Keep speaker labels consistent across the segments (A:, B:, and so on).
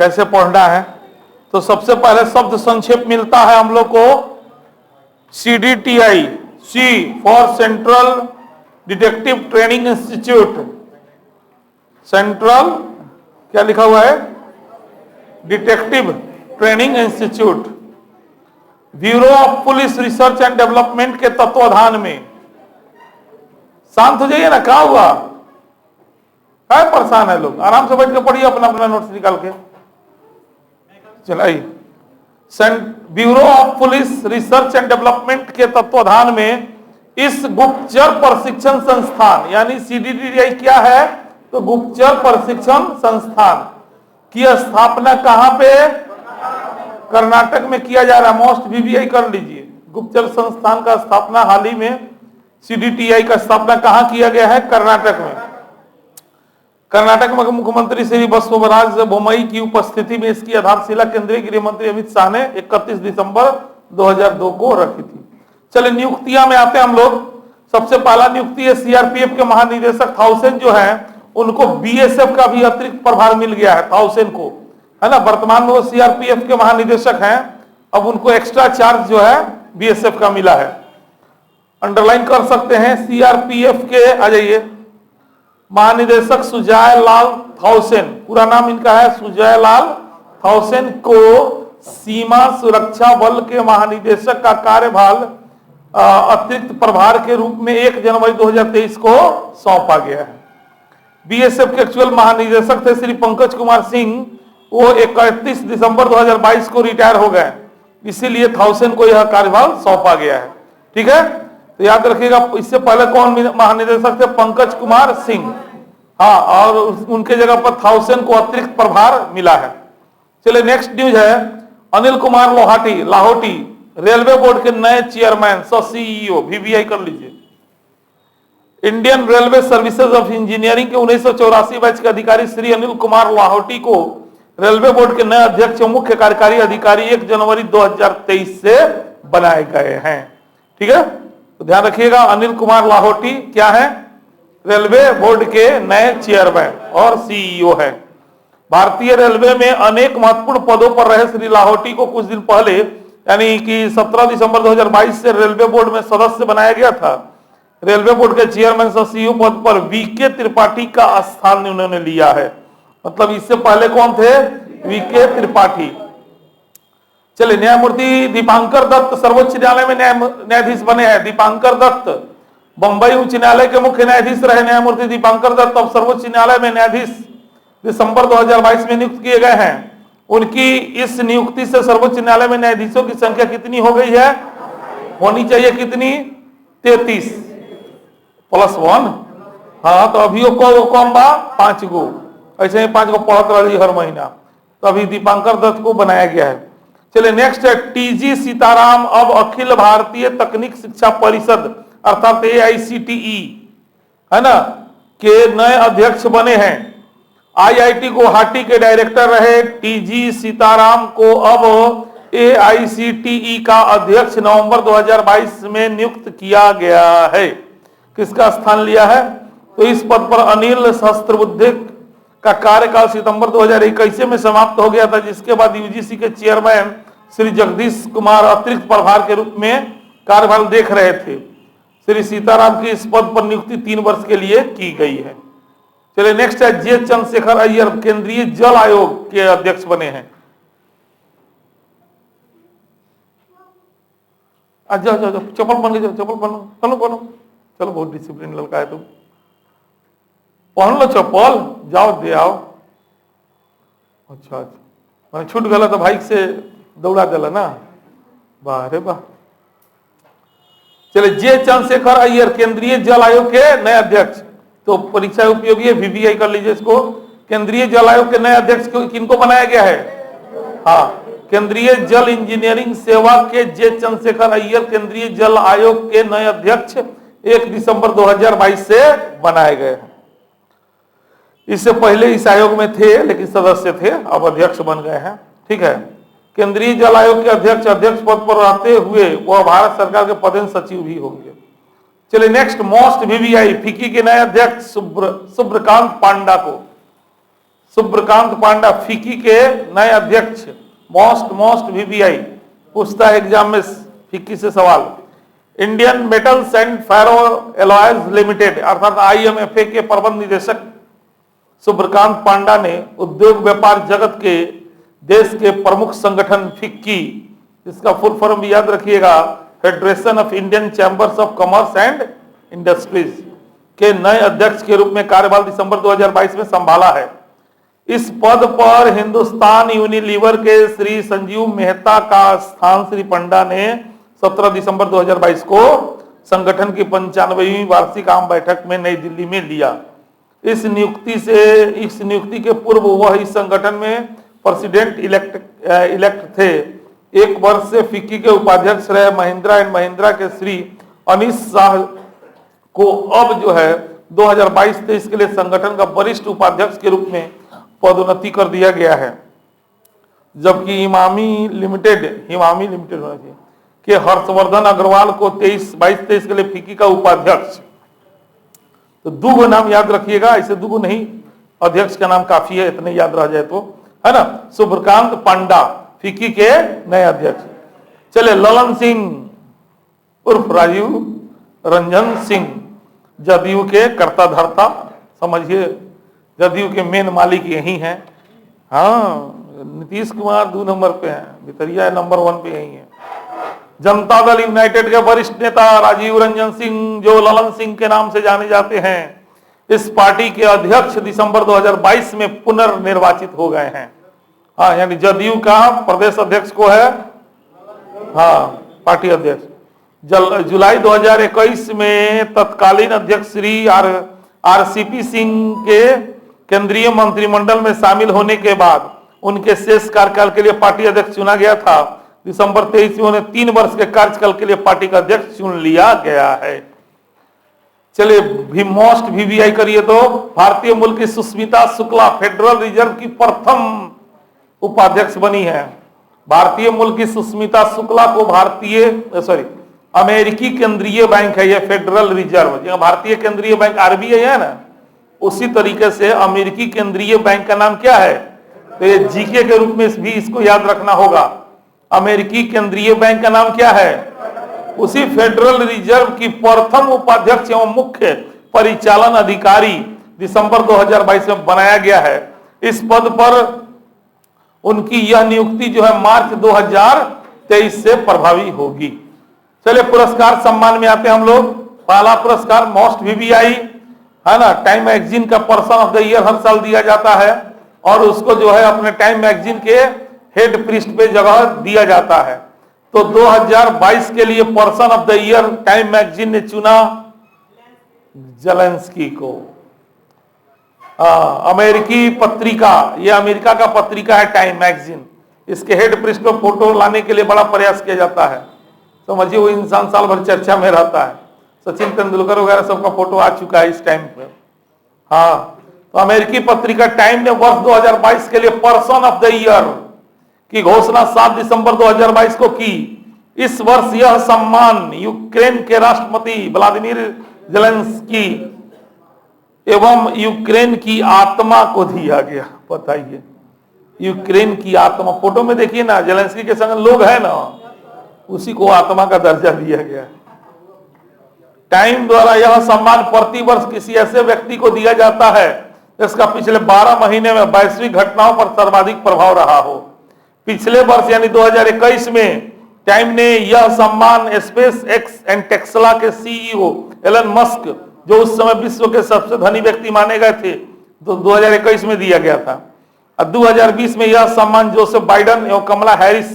A: कैसे पढ़ना है। तो सबसे पहले शब्द संक्षेप मिलता है हम लोग को CDTI, C for central detective training institute. Central क्या लिखा हुआ है, detective training institute, bureau of police research and development के तत्वाधान में। शांत हो जाइए ना, क्या हुआ, क्या परेशान है लोग, आराम से बैठ के पढ़िए अपना अपना नोट्स निकाल के। चलिए, bureau of police research and development के तत्वाधान में इस गुप्तचर प्रशिक्षण संस्थान यानी CDTI क्या है, तो गुप्तचर प्रशिक्षण संस्थान की स्थापना कहां पे, कर्नाटक में किया जा रहा है। मोस्ट VVI कर लीजिए। गुप्तचर संस्थान का स्थापना हाल ही में CDTI का स्थापना कहां किया गया है, कर्नाटक में। कर्नाटक में मुख्यमंत्री श्री बसवराज बोम्मई की उपस्थिति में इसकी आधारशिला केंद्रीय गृह मंत्री अमित शाह ने 31 दिसंबर 2002 को रखी थी। चलिए नियुक्तियां में आते हैं हम लोग। सबसे पहला नियुक्ति है CRPF के महानिदेशक थाउसेन जो है, उनको BSF का भी अतिरिक्त प्रभार मिल गया है, थाउसेन को, है ना। वर्तमान में वो CRPF के महानिदेशक हैं, अब उनको एक्स्ट्रा चार्ज जो है BSF का मिला है। अंडरलाइन कर सकते हैं, CRPF के आ जाइए महानिदेशक सुजय लाल थाउसेन, पूरा नाम इनका है सुजय लाल थाउसेन, को सीमा सुरक्षा बल के महानिदेशक का कार्यभार अतिरिक्त प्रभार के रूप में 1 जनवरी 2023 को सौंपा गया है। BSF के एक्चुअल महानिदेशक थे श्री पंकज कुमार सिंह, वो 31 दिसंबर 2022 को रिटायर हो गए, इसीलिए थाउसेन को यह कार्यभार सौंपा गया है। ठीक है, तो याद रखिएगा। इससे पहले कौन महानिदेशक थे, पंकज कुमार सिंह, हाँ, और उनके जगह पर थाउसेन को अतिरिक्त प्रभार मिला है। चलिए नेक्स्ट न्यूज है, अनिल कुमार लाहोटी रेलवे बोर्ड के नए चेयरमैन CEO, VVI कर लीजिए। Indian railway services of engineering के 1984 बैच के अधिकारी श्री अनिल कुमार लाहोटी को रेलवे बोर्ड के नए अध्यक्ष और मुख्य कार्यकारी अधिकारी 1 जनवरी 2023 से बनाए गए हैं। ठीक है, तो ध्यान रखिएगा, अनिल कुमार लाहोटी क्या है, रेलवे बोर्ड के नए चेयरमैन और CEO है। भारतीय रेलवे में अनेक महत्वपूर्ण पदों पर रहे श्री लाहोटी को कुछ दिन पहले यानी कि 17 दिसंबर 2022 से रेलवे बोर्ड में सदस्य बनाया गया था। रेलवे बोर्ड के चेयरमैन और CEO पद पर VK त्रिपाठी का स्थान उन्होंने लिया है। मतलब इससे पहले कौन थे, VK त्रिपाठी। चलिए, न्यायमूर्ति दीपांकर दत्त सर्वोच्च न्यायालय में न्यायाधीश बने हैं। दीपांकर दत्त बंबई उच्च न्यायालय के मुख्य न्यायाधीश रहे न्यायमूर्ति दीपांकर दत्त, अब सर्वोच्च न्यायालय में न्यायाधीश दिसंबर 2022 में नियुक्त किए गए हैं। उनकी इस नियुक्ति से सर्वोच्च न्यायालय में न्यायाधीशों की संख्या कितनी हो गई है, होनी चाहिए कितनी, 33 + 1। हाँ, तो अभी को कौन बा, 5 गो, ऐसे ही 5 गो पढ़त रही हर महीना, तो अभी दीपांकर दत्त को बनाया गया है। चलिए नेक्स्ट है, TG सीताराम अब अखिल भारतीय तकनीक शिक्षा परिषद अर्थात AICTE, है ना, के नए अध्यक्ष बने हैं। IIT गुवाहाटी के डायरेक्टर रहे TG सीताराम को अब AICTE का अध्यक्ष नवंबर 2022 में नियुक्त किया गया है। किसका स्थान लिया है, तो इस पद पर अनिल सहस्त्रबुद्धे का कार्यकाल सितंबर 2021 में समाप्त हो गया था, जिसके बाद UGC के चेयरमैन श्री जगदीश कुमार अतिरिक्त प्रभार के रूप में कार्यभार देख रहे थे। श्री सीताराम की इस पद पर नियुक्ति 3 वर्ष के लिए की गई है। चलिए नेक्स्ट है, J चंद्रशेखर अय्यर केंद्रीय जल आयोग के अध्यक्ष बने हैं। जाओ चप्पल पहन के जाओ, चप्पल पहनो, चलो बहुत डिसिप्लिन लड़का है तुम, पहन लो चप्पल, जाओ दे आओ। अच्छा, मैंने छूट गया तो बाइक से दौड़ा दिला ना, वाह रे वाह। चलिए, J चंद्रशेखर अय्यर केंद्रीय जल आयोग के नए अध्यक्ष, तो परीक्षा उपयोगी है, VVI कर लीजिए इसको। केंद्रीय जल आयोग के नए अध्यक्ष किनको बनाया गया है, हाँ, केंद्रीय जल इंजीनियरिंग सेवा के J चंद्रशेखर अय्यर केंद्रीय जल आयोग के नए अध्यक्ष 1 दिसंबर 2022 से बनाए गए हैं। इससे पहले इस आयोग में थे लेकिन सदस्य थे, अब अध्यक्ष बन गए हैं। ठीक है, केंद्रीय जल आयोग के अध्यक्ष पद पर रहते हुए वह भारत सरकार के प्रधान सचिव भी होंगे। चलिए नेक्स्ट, मोस्ट VVI फिक्की के नए अध्यक्ष सुब्रकांत पांडा को सुब्रकांत पांडा फिक्की के नए अध्यक्ष, मोस्ट वीवीआई पूछता है एग्जाम में फिक्की से सवाल। Indian metals and ferro alloys limited अर्थात IMFA के प्रबंध निदेशक सुब्रकांत पांडा ने उद्योग व्यापार जगत के देश के प्रमुख संगठन फिक्की, इसका फुल फॉर्म भी याद रखिएगा, federation of Indian chambers of commerce and industries के नए अध्यक्ष के रूप में कार्यभार दिसंबर 2022 में संभाला है। इस पद पर हिंदुस्तान यूनिलीवर के श्री संजीव मेहता का स्थान श्री पंडा ने 17 दिसंबर 2022 को संगठन की 95वीं वार्षिक आम बैठक में नई दिल्ली में लिया। इस नियुक्ति के पूर्व वह इस संगठन में प्रेसिडेंट इलेक्ट थे। एक वर्ष से फिक्की के उपाध्यक्ष रहे महिंद्रा एंड महिंद्रा के श्री अनीश शाह को अब जो है 2022-23 के लिए संगठन का वरिष्ठ उपाध्यक्ष के रूप में पदोन्नति कर दिया गया है, जबकि इमामी लिमिटेड होना चाहिए कि हर्षवर्धन अग्रवाल को 22-23 के लिए फिक्की का उपाध्यक्ष। तो दुगो नाम याद रखिएगा, ऐसे दुगो नहीं, अध्यक्ष का नाम काफी है, इतने याद रह जाए तो, है ना। सुब्रकांत पांडा फिक्की के नए अध्यक्ष। चले ललन सिंह उर्फ राजीव रंजन सिंह, जदयू के कर्ता धर्ता, समझिए जदयू के मेन मालिक यही हैं। हाँ, नीतीश कुमार 2 नंबर पे हैं, भितरिया नंबर 1 पे यही है। जनता दल यूनाइटेड के वरिष्ठ नेता राजीव रंजन सिंह, जो ललन सिंह के नाम से जाने जाते हैं, इस पार्टी के अध्यक्ष दिसंबर 2022 में पुनर्निर्वाचित हो गए हैं। हाँ, यानी जदयू का प्रदेश अध्यक्ष को है, हाँ, पार्टी अध्यक्ष। जुलाई 2021 में तत्कालीन अध्यक्ष श्री RCP सिंह के केंद्रीय मंत्रिमंडल में शामिल होने के बाद उनके शेष कार्यकाल के लिए पार्टी अध्यक्ष चुना गया था। दिसंबर 23 में उन्हें 3 वर्ष के कार्यकाल के लिए पार्टी का अध्यक्ष चुन लिया गया है। चलिए मोस्ट VVI करिए तो भारतीय मूल की सुष्मिता शुक्ला फेडरल रिजर्व की प्रथम उपाध्यक्ष बनी है। भारतीय मूल की सुष्मिता शुक्ला को अमेरिकी केंद्रीय बैंक है, यह फेडरल रिजर्व, जहां भारतीय केंद्रीय बैंक RBI है ना, उसी तरीके से अमेरिकी केंद्रीय बैंक का नाम क्या है, तो ये जीके के रूप में भी इसको याद रखना होगा। अमेरिकी केंद्रीय बैंक का नाम क्या है, उसी फेडरल रिजर्व की प्रथम उपाध्यक्ष एवं मुख्य परिचालन अधिकारी दिसंबर 2022 में बनाया गया है। इस पद पर उनकी यह नियुक्ति जो है मार्च 2023 से प्रभावी होगी। चलिए पुरस्कार सम्मान में आते हैं हम लोग। पहला पुरस्कार मोस्ट VVI है ना, टाइम मैगजीन का पर्सन ऑफ द ईयर हर साल दिया जाता है और उसको जो है अपने टाइम मैगजीन के हेड पृष्ठ पे जगह दिया जाता है। तो 2022 के लिए person of the year time magazine ने चुना जेलेंस्की को। अमेरिकी पत्रिका, यह अमेरिका का पत्रिका है टाइम मैगजीन, इसके हेड पृष्ठ पर फोटो लाने के लिए बड़ा प्रयास किया जाता है। समझिए वो इंसान साल भर चर्चा में रहता है, सचिन तेंदुलकर वगैरह सबका फोटो आ चुका है इस टाइम पे। हाँ, तो अमेरिकी पत्रिका टाइम ने वर्ष 2022 के लिए पर्सन ऑफ द ईयर की घोषणा 7 दिसंबर 2022 को की। इस वर्ष यह सम्मान यूक्रेन के राष्ट्रपति व्लादिमीर जेलेंस्की एवं यूक्रेन की आत्मा को दिया गया। बताइए, यूक्रेन की आत्मा, फोटो में देखिए ना, जेलेंस्की के संग लोग है ना, उसी को आत्मा का दर्जा दिया गया। टाइम द्वारा यह सम्मान प्रतिवर्ष किसी ऐसे व्यक्ति को दिया जाता है जिसका पिछले 12 महीने में वैश्विक घटनाओं पर सर्वाधिक प्रभाव रहा हो। पिछले वर्ष यानी 2021 में टाइम ने यह सम्मान स्पेस एक्स एंड टेस्ला के CEO एलन मस्क, जो उस समय विश्व के सबसे धनी व्यक्ति माने गए थे, तो 2021 में दिया गया था। और 2020 में यह सम्मान जोसेफ बाइडेन एवं कमला हैरिस,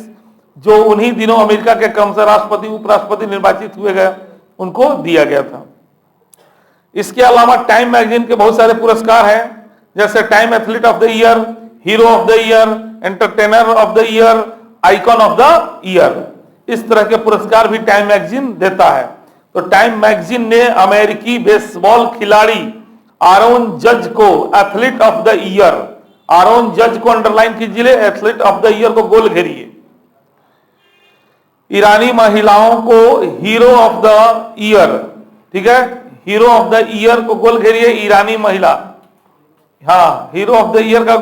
A: जो उन्हीं दिनों अमेरिका के क्रमशः राष्ट्रपति उपराष्ट्रपति निर्वाचित हुए गए, उनको दिया गया था। इसके अलावा टाइम मैगजीन के बहुत सारे पुरस्कार हैं, जैसे time athlete of the year, hero of the year, entertainer of the year, icon of the year. इस तरह के पुरस्कार भी टाइम मैगजीन देता है। तो टाइम मैगजीन ने अमेरिकी बेसबॉल खिलाड़ी आरोन जज को athlete of the year, Aaron जज को अंडरलाइन कीजिए, एथलीट ऑफ द ईयर को गोल घेरिए। ईरानी महिलाओं को हीरो ऑफ द ईयर, ठीक है, हीरो ऑफ द ईयर को गोल घेरिए ईरानी महिला। हाँ, हीरो ऑफ द ईयर का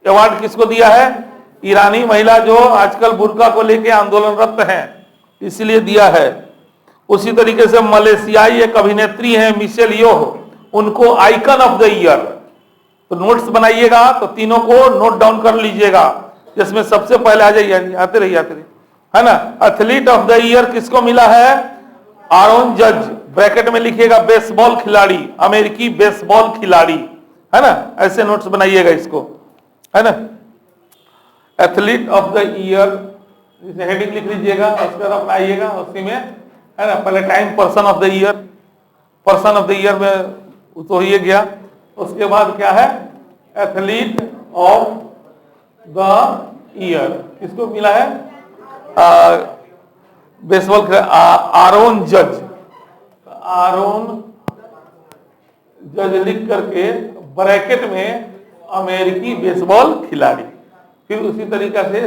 A: अवार्ड किसको दिया है? ईरानी महिला जो आजकल बुर्का को लेके आंदोलनरत हैं, इसलिए दिया है। उसी तरीके से मलेशियाई एक अभिनेत्री हैं मिशेल योह, उनको आइकन ऑफ द ईयर। तो नोट्स बनाइएगा, तो तीनों को नोट डाउन कर लीजिएगा, जिसमें सबसे पहले आ जाइए, आते रहिए है ना। एथलीट ऑफ द ईयर किसको मिला है? आरोन जज, ब्रैकेट में लिखिएगा बेसबॉल खिलाड़ी, अमेरिकी बेसबॉल खिलाड़ी, है ना। ऐसे नोट्स बनाइएगा इसको, है ना। Athlete of the year heading लिख लीजिएगा, उसके बाद अपना आइएगा उसी में, है ना। पहले time person of the year, person of the year में तो ये गया। उसके बाद क्या है? एथलीट ऑफ द ईयर किसको मिला है? बेसबॉल आरोन जज, आरोन जज लिख करके ब्रैकेट में अमेरिकी बेसबॉल खिलाड़ी। फिर उसी तरीका से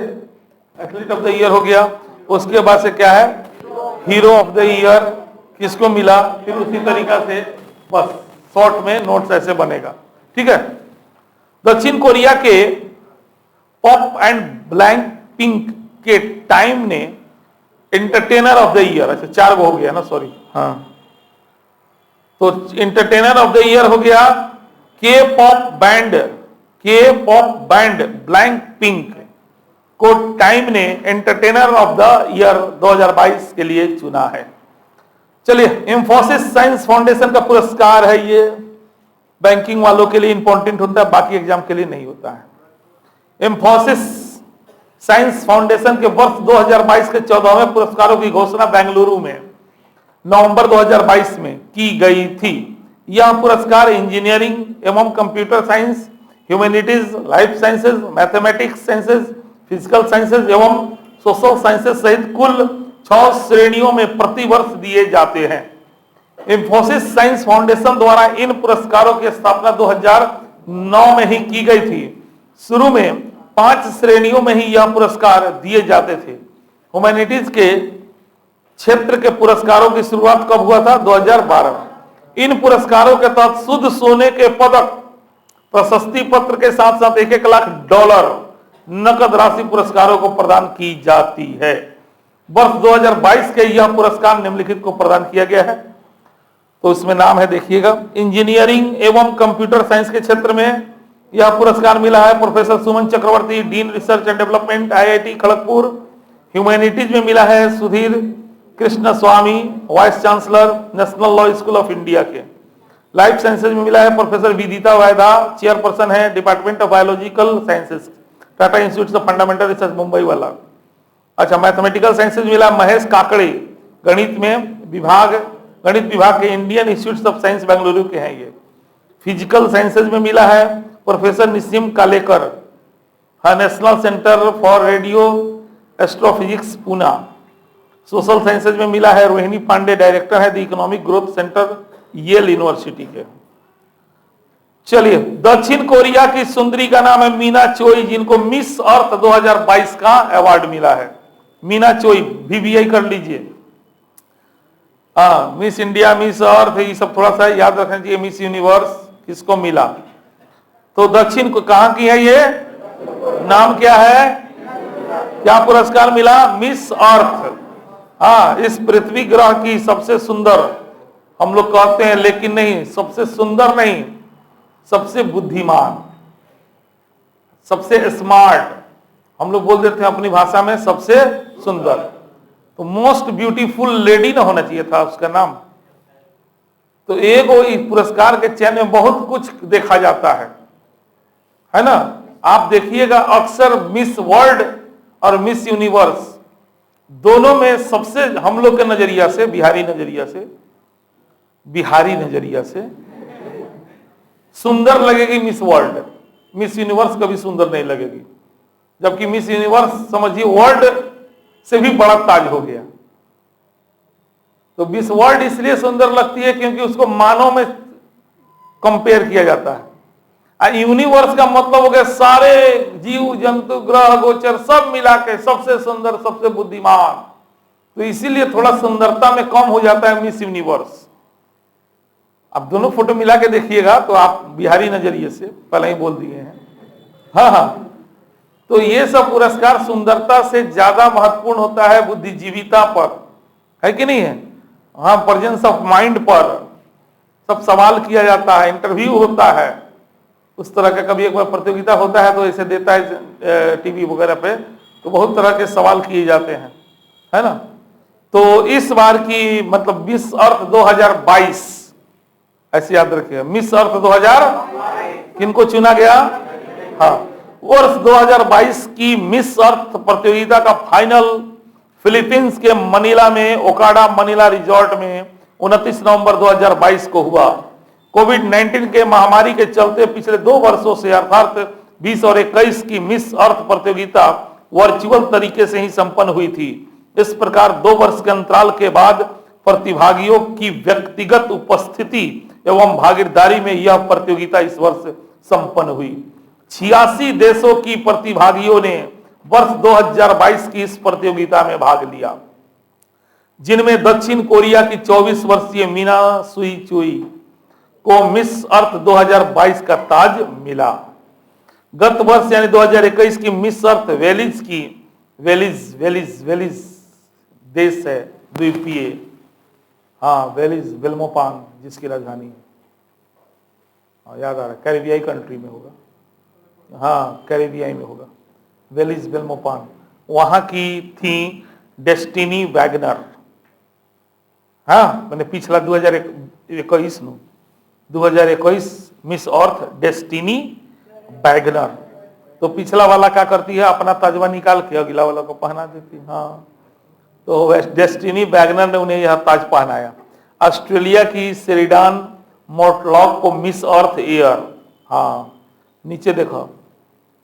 A: एथलीट ऑफ द ईयर हो गया। उसके बाद से क्या है? हीरो ऑफ द ईयर किसको मिला? फिर उसी तरीका से बस शॉर्ट में नोट्स ऐसे बनेगा, ठीक है। दक्षिण कोरिया के पॉप एंड ब्लैंक पिंक के टाइम ने एंटरटेनर ऑफ द ईयर, अच्छा 4 हो गया ना, सॉरी, हाँ। तो एंटरटेनर ऑफ द ईयर हो गया के पॉप बैंड ब्लैंक पिंक को टाइम ने एंटरटेनर ऑफ द ईयर 2022 के लिए चुना है। चलिए, इंफोसिस साइंस फाउंडेशन का पुरस्कार है ये, बैंकिंग वालों के लिए इंपॉर्टेंट होता है, बाकी एग्जाम के लिए नहीं होता है। इंफोसिस साइंस फाउंडेशन के वर्ष 2022 के 14वें पुरस्कारों की घोषणा बेंगलुरु में नवंबर 2022 में की गई थी। यह पुरस्कार इंजीनियरिंग एवं computer science, humanities, life sciences, mathematics sciences, physical sciences एवं सोशल साइंसेज सहित कुल 6 श्रेणियों में प्रतिवर्ष दिए जाते हैं। इंफोसिस साइंस फाउंडेशन द्वारा इन पुरस्कारों की स्थापना 2009 में ही की गई थी। शुरू में 5 श्रेणियों में ही यह पुरस्कार दिए जाते थे। ह्यूमैनिटीज के क्षेत्र के पुरस्कारों की शुरुआत कब हुआ था? 2012। इन पुरस्कारों के तहत शुद्ध सोने के पदक, प्रशस्ति पत्र के साथ साथ $1-1 लाख नकद राशि पुरस्कारों को प्रदान की जाती है। वर्ष 2022 के यह पुरस्कार निम्नलिखित को प्रदान किया गया है। तो इसमें नाम है, देखिएगा, इंजीनियरिंग एवं कंप्यूटर साइंस के क्षेत्र में यह पुरस्कार मिला है professor Suman Chakraborty, dean research and development, IIT Kharagpur. Humanities में मिला है Sudhir Krishnaswamy, vice chancellor, national law school of India के। लाइफ साइंसेज में मिला है प्रोफेसर विदिता वायदा, चेयरपर्सन है department of biological sciences, Tata institute of fundamental research Mumbai वाला। अच्छा, मैथमेटिकल साइंसेज मिला महेश काकड़े, गणित विभाग के Indian institute of science Bengaluru के हैं ये। फिजिकल साइंसेज में मिला है professor Nissim Kalekar, National Centre for Radio Astrophysics Poona. Social sciences में मिला है रोहिणी पांडे, डायरेक्टर है the Economic Growth Centre Yale University के। चलिए, दक्षिण कोरिया की सुंदरी का नाम है मीना चोई, जिनको मिस अर्थ 2022 का अवार्ड मिला है। मीना चोई, VBI कर लीजिए। हाँ, मिस इंडिया, मिस अर्थ, ये सब थोड़ा सा याद रखना चाहिए। मिस यूनिवर्स किसको मिला? तो दक्षिण को कहां की है ये? नाम क्या है? क्या पुरस्कार मिला? Miss Earth. हाँ, इस पृथ्वी ग्रह की सबसे सुंदर, हम लोग कहते हैं, लेकिन नहीं, सबसे सुंदर नहीं, सबसे बुद्धिमान, सबसे स्मार्ट, हम लोग बोल देते हैं अपनी भाषा में सबसे सुंदर। तो मोस्ट ब्यूटीफुल लेडी ना होना चाहिए था उसका नाम। तो एक पुरस्कार के चयन में बहुत कुछ देखा जाता है ना। आप देखिएगा, अक्सर मिस वर्ल्ड और मिस यूनिवर्स दोनों में सबसे, हम लोग के नजरिया से, बिहारी नजरिया से सुंदर लगेगी मिस वर्ल्ड। मिस यूनिवर्स कभी सुंदर नहीं लगेगी, जबकि मिस यूनिवर्स समझिए वर्ल्ड से भी बड़ा ताज हो गया। तो मिस वर्ल्ड इसलिए सुंदर लगती है क्योंकि उसको मानव में कंपेयर किया जाता है। यूनिवर्स का मतलब हो गया सारे जीव जंतु ग्रह गोचर सब मिला के सबसे सुंदर, सबसे बुद्धिमान। तो इसीलिए थोड़ा सुंदरता में कम हो जाता है मिस यूनिवर्स। आप दोनों फोटो मिला के देखिएगा तो आप बिहारी नजरिए से पहले ही बोल दिए हैं। हाँ हाँ, तो ये सब पुरस्कार सुंदरता से ज्यादा महत्वपूर्ण होता है बुद्धिजीविता पर, है कि नहीं है? हाँ, प्रेजेंस ऑफ माइंड पर सब सवाल किया जाता है, इंटरव्यू होता है, उस तरह का कभी एक बार प्रतियोगिता होता है तो ऐसे देता है टीवी वगैरह पे, तो बहुत तरह के सवाल किए जाते हैं, है ना। तो इस बार की मतलब मिस अर्थ 2022, ऐसे याद रखिएगा, मिस अर्थ 2000 किनको चुना गया? हाँ, वर्ष 2022 की मिस अर्थ प्रतियोगिता का फाइनल फिलीपींस के मनीला में ओकाडा मनीला रिजॉर्ट में 29 नवंबर 2022 को हुआ। कोविड-19 के महामारी के चलते पिछले 2 वर्षों से अर्थात 20 और 21 की मिस अर्थ प्रतियोगिता वर्चुअल तरीके से ही संपन्न हुई थी। इस प्रकार 2 वर्ष के अंतराल के बाद प्रतिभागियों की व्यक्तिगत उपस्थिति एवं भागीदारी में यह प्रतियोगिता इस वर्ष संपन्न हुई। 86 देशों की प्रतिभागियों ने वर्ष 2022 की इस प्रतियोगिता में भाग लिया, जिनमें दक्षिण कोरिया की 24 वर्षीय मीना सुई चुई को मिस अर्थ 2022 का ताज मिला। गत वर्ष यानी 2021 की मिस अर्थ वेलिज देश है, द्वीपीय, हाँ वेलिज, बेल्मोपान जिसकी राजधानी है, हाँ याद आ रहा है, कैरिबियाई कंट्री में होगा, हाँ कैरिबियाई में होगा, वेलिज बेल्मोपान। वहां की थी डेस्टिनी वैगनर, हाँ मैंने पिछला 2021 मिस अर्थ डेस्टिनी वैगनर। तो पिछला वाला क्या करती है, अपना तजवा निकाल के अगला वाला को पहना देती है, हाँ, तो डेस्टिनी वैगनर ने उन्हें यह ताज पहनाया। ऑस्ट्रेलिया की शेरिडान मोर्टलॉक को मिस अर्थ एयर, हाँ नीचे देखो,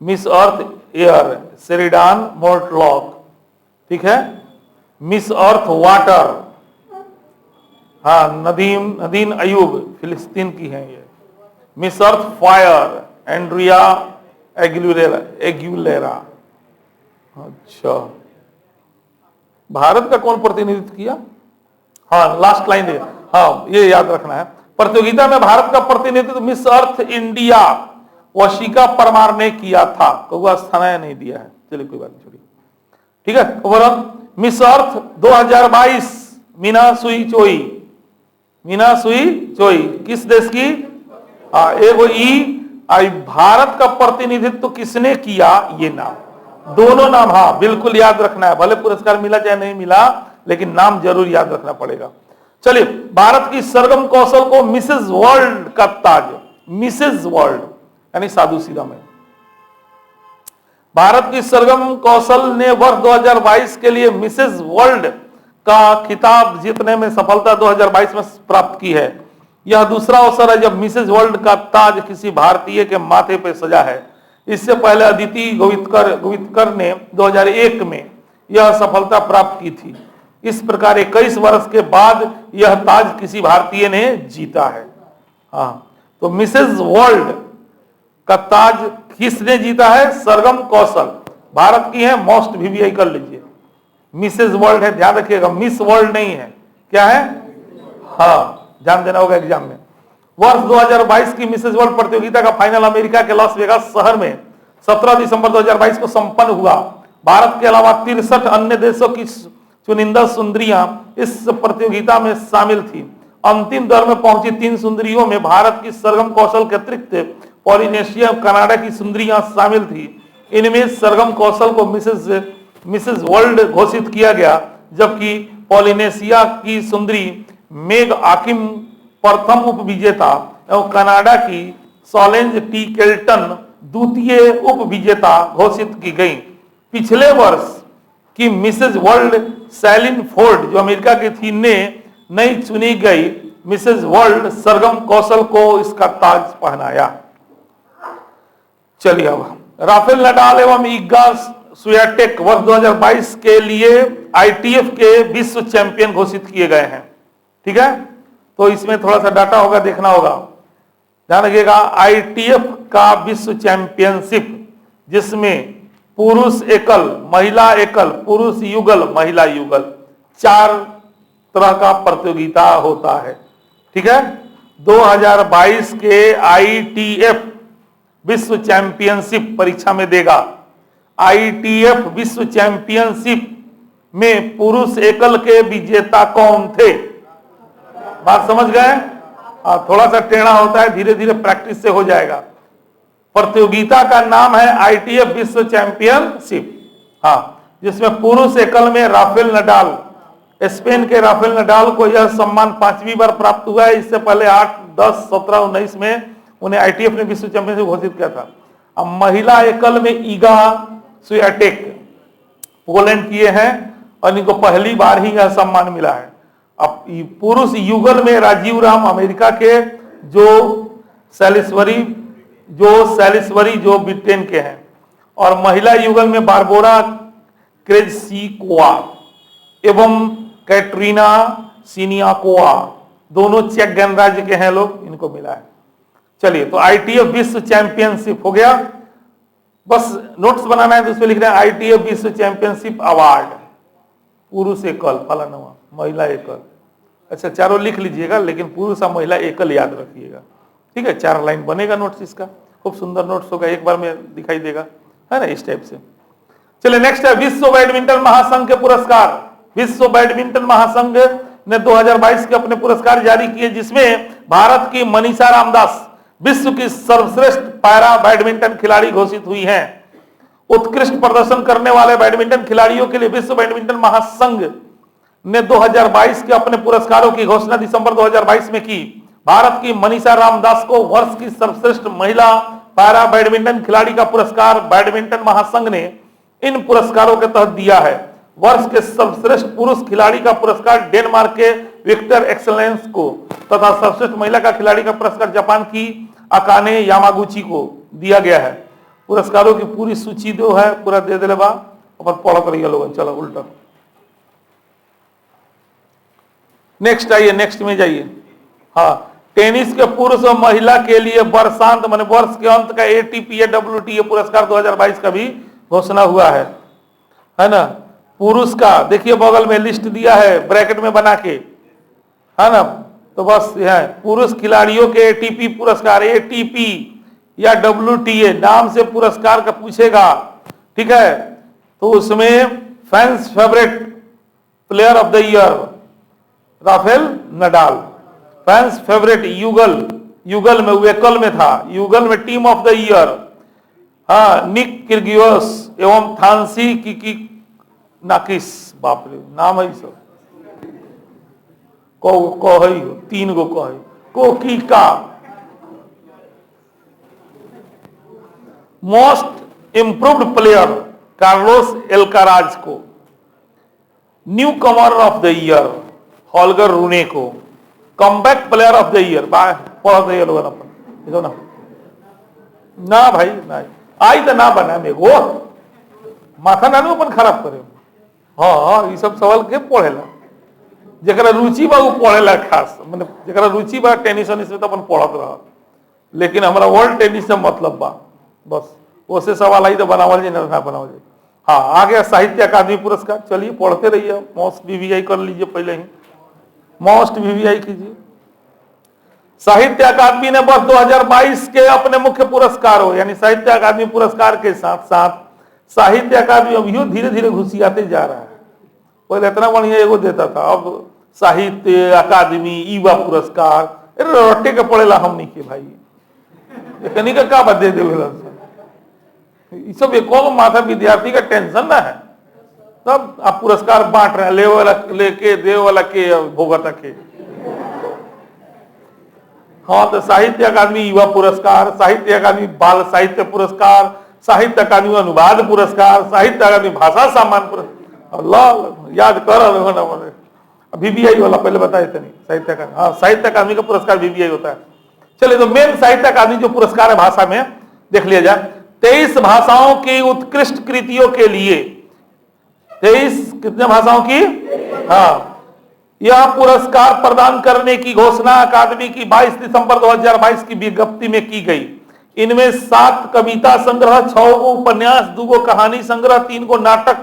A: मिस अर्थ एयर शेरिडान मोर्टलॉक, ठीक है। मिस अर्थ वाटर, हाँ नदीन अयूब फिलिस्तीन की है ये। Miss Earth fire Andrea एग्यूलेरा। अच्छा, भारत का कौन प्रतिनिधित्व किया? हाँ लास्ट लाइन देखिए, हाँ ये याद रखना है। प्रतियोगिता में भारत का प्रतिनिधित्व मिस अर्थ इंडिया वशिका परमार ने किया था, कौआ स्थाना नहीं दिया है, चलिए कोई बात नहीं, छोड़िए, ठीक है। ओवरऑल मिस अर्थ 2022 मीना सुई चोई किस देश की? एगो आई भारत का प्रतिनिधित्व किसने किया? ये नाम, दोनों नाम, हाँ बिल्कुल याद रखना है, भले पुरस्कार मिला चाहे नहीं मिला, लेकिन नाम जरूर याद रखना पड़ेगा। चलिए, भारत की सरगम कौशल को मिसेस वर्ल्ड का ताज, मिसेस वर्ल्ड यानी साधु सीधा में, भारत की सरगम कौशल ने वर्ष 2022 के लिए मिसेस वर्ल्ड का खिताब जीतने में सफलता 2022 में प्राप्त की है। यह दूसरा अवसर है जब मिसेस वर्ल्ड का ताज किसी भारतीय के माथे पर सजा है। इससे पहले अदिति गोवित्कर ने 2001 में यह सफलता प्राप्त की थी। इस प्रकार 21 वर्ष के बाद यह ताज किसी भारतीय ने जीता है। हाँ, तो मिसेस वर्ल्ड का ताज किसने जीता है? सरगम कौशल, भारत की है, मोस्ट वीवीआई कर लीजिए, मिसेस वर्ल्ड है, ध्यान रखिएगा, मिस वर्ल्ड नहीं है, क्या है? हाँ, ध्यान देना होगा एग्जाम में। वर्ष 2022 की मिसेस वर्ल्ड प्रतियोगिता का फाइनल अमेरिका के लॉस वेगास शहर में 17 दिसंबर 2022 को संपन्न हुआ। भारत के अलावा 63 अन्य देशों की चुनिंदा सुंदरियां इस प्रतियोगिता में शामिल थी। अंतिम दौर में पहुंची 3 सुंदरियों में भारत की सरगम कौशल के अतिरिक्त पॉलिनेशिया कनाडा की सुंदरियां शामिल थी। इनमें सरगम कौशल को मिसेस वर्ल्ड घोषित किया गया, जबकि पॉलिनेशिया की सुंदरी मेग आकिम प्रथम उपविजेता एवं कनाडा की सोलेंज टी केल्टन द्वितीय उपविजेता घोषित की गई। पिछले वर्ष की मिसेस वर्ल्ड सैलिन फोर्ड, जो अमेरिका की थी, ने नई चुनी गई मिसेस वर्ल्ड सरगम कौशल को इसका ताज पहनाया। चलिए, अब राफेल नडाल एवं इगा स्वियाटेक वर्ष 2022 के लिए आईटीएफ के विश्व चैंपियन घोषित किए गए हैं। ठीक है, तो इसमें थोड़ा सा डाटा होगा, देखना होगा, ध्यान रखिएगा। आईटीएफ का विश्व चैंपियनशिप, जिसमें पुरुष एकल, महिला एकल, पुरुष युगल, महिला युगल, 4 तरह का प्रतियोगिता होता है। ठीक है, 2022 के आईटीएफ विश्व चैंपियनशिप परीक्षा में देगा। ITF विश्व चैंपियनशिप में पुरुष एकल के विजेता कौन थे? बात समझ गए? थोड़ा सा टेढ़ा होता है, धीरे धीरे प्रैक्टिस से हो जाएगा। प्रतियोगिता का नाम है ITF विश्व चैंपियनशिप, जिसमें पुरुष एकल में राफेल नडाल, स्पेन के राफेल नडाल को यह सम्मान 5वीं बार प्राप्त हुआ है। इससे पहले 8, 10, 17, 19 में उन्हें ITF ने विश्व चैंपियनशिप घोषित किया था। अब महिला एकल में ईगा स्वियाटेक पोलैंड किए हैं और इनको पहली बार ही यह सम्मान मिला है। अब पुरुष युगल में राजीव राम अमेरिका के, जो सैलिसबरी जो ब्रिटेन के हैं, और महिला युगल में बारबोरा क्रेज़िकोवा एवं कैटरीना सिनियाकोवा, दोनों चेक गणराज्य के हैं लोग, इनको मिला है। चलिए, तो ITF विश्व चैंपियनशिप हो गया। बस नोट्स बनाना है तो उसमें लिख रहे हैं ITF विश्व चैंपियनशिप अवार्ड, पुरुष एकल फलाना, महिला एकल। अच्छा, चारों लिख लीजिएगा, लेकिन पुरुष और महिला एकल याद रखिएगा, ठीक है। 4 लाइन बनेगा नोट्स इसका, खूब सुंदर नोट्स होगा, एक बार में दिखाई देगा, है ना, इस टाइप से। चलिए नेक्स्ट है विश्व बैडमिंटन महासंघ के पुरस्कार। विश्व बैडमिंटन महासंघ ने 2022 के अपने पुरस्कार जारी किए, जिसमें भारत की मनीषा रामदास विश्व की सर्वश्रेष्ठ पैरा बैडमिंटन खिलाड़ी घोषित हुई हैं। उत्कृष्ट प्रदर्शन करने वाले बैडमिंटन खिलाड़ियों के लिए विश्व बैडमिंटन महासंघ ने 2022 के अपने पुरस्कारों की घोषणा दिसंबर 2022 में की। भारत की मनीषा रामदास को वर्ष की सर्वश्रेष्ठ महिला पैरा बैडमिंटन खिलाड़ी का पुरस्कार बैडमिंटन महासंघ ने इन पुरस्कारों के तहत दिया है। वर्ष के सर्वश्रेष्ठ पुरुष खिलाड़ी का पुरस्कार डेनमार्क के विक्टर एक्सेलेंस को तथा सर्वश्रेष्ठ महिला का खिलाड़ी का पुरस्कार जापान की अकाने यामागुची को दिया गया है। पुरस्कारों की पूरी सूची जो है पूरा दे दिले बा, अपन पढ़त रहिए लोगन। चलो उल्टा नेक्स्ट आइए, नेक्स्ट में जाइए। टेनिस के पुरुष और महिला के लिए वर्षांत माने वर्ष के अंत का ATP WTA पुरस्कार 2022 का भी घोषणा हुआ है ना। पुरुष का देखिए बगल में लिस्ट दिया है ब्रैकेट में बना के, है ना। तो बस है पुरुष खिलाड़ियों के ATP पुरस्कार, ATP या WTA नाम से पुरस्कार का पूछेगा, ठीक है। तो उसमें fans favourite player of the year Rafael Nadal, fans favourite युगल में एकल में था, युगल में team of the year Nick Kyrgios एवं थांसी की नाकिस, बाप रे नाम है सब, कही 3 गो कही कोकिका। Most improved player Carlos Alcaraz को, newcomer of the year Holger Rune को, comeback player of the year पढ़ते हैं लोग अपन ना भाई ना आई तो ना बना मेगो माथा ना अपन खराब करे। हाँ, ये सब सवाल के पढ़ेला जरा रुचि बा वो पढ़ेला, खास मैंने जरा रुचि बा टेनिस वेनिस में तो अपन पढ़त रहा, लेकिन हमारा वर्ल्ड टेनिस से मतलब बा, बस उससे सवाल आई तो बनावल जी ना बनावल जी। हाँ, आ गया साहित्य अकादमी पुरस्कार। चलिए पढ़ते रहिए, मोस्ट VVI कर लीजिए, पहले ही मोस्ट VVI कीजिए। साहित्य अकादमी ने वर्ष 2022 के अपने मुख्य पुरस्कारों यानी साहित्य अकादमी पुरस्कार के साथ साथ साहित्य अकादमी अभी धीरे धीरे घुसियाते जा रहा है। पहले इतना बढ़िया एगो देता था, अब साहित्य अकादमी युवा पुरस्कार रट्टे के पड़ेला हमनी के भाई कनी का बदे देवेला सब एक माथा विद्यार्थी का टेंशन ना है, तब आप पुरस्कार बांट रहे हैं, ले वाला लेके दे वाला के भोगता के। हाँ, तो साहित्य अकादमी युवा पुरस्कार, साहित्य अकादमी बाल साहित्य पुरस्कार, साहित्य अकादमी अनुवाद पुरस्कार, साहित्य अकादमी भाषा सम्मान पुरस्कार, अल्लाह याद कर VVI वाला पहले बताए थे नहीं साहित्य अकादमी। हाँ, साहित्य अकादमी का पुरस्कार VVI होता है। चलिए, तो मेन साहित्य अकादमी जो पुरस्कार है भाषा में देख लिया जाए। 23 भाषाओं की उत्कृष्ट कृतियों के लिए 23 कितने भाषाओं की, हाँ, यह पुरस्कार प्रदान करने की घोषणा अकादमी की 22 दिसंबर 2022 की विज्ञप्ति में की गई। इनमें 7 कविता संग्रह, 6 गो उपन्यास, 2 गो कहानी संग्रह, 3 गो नाटक,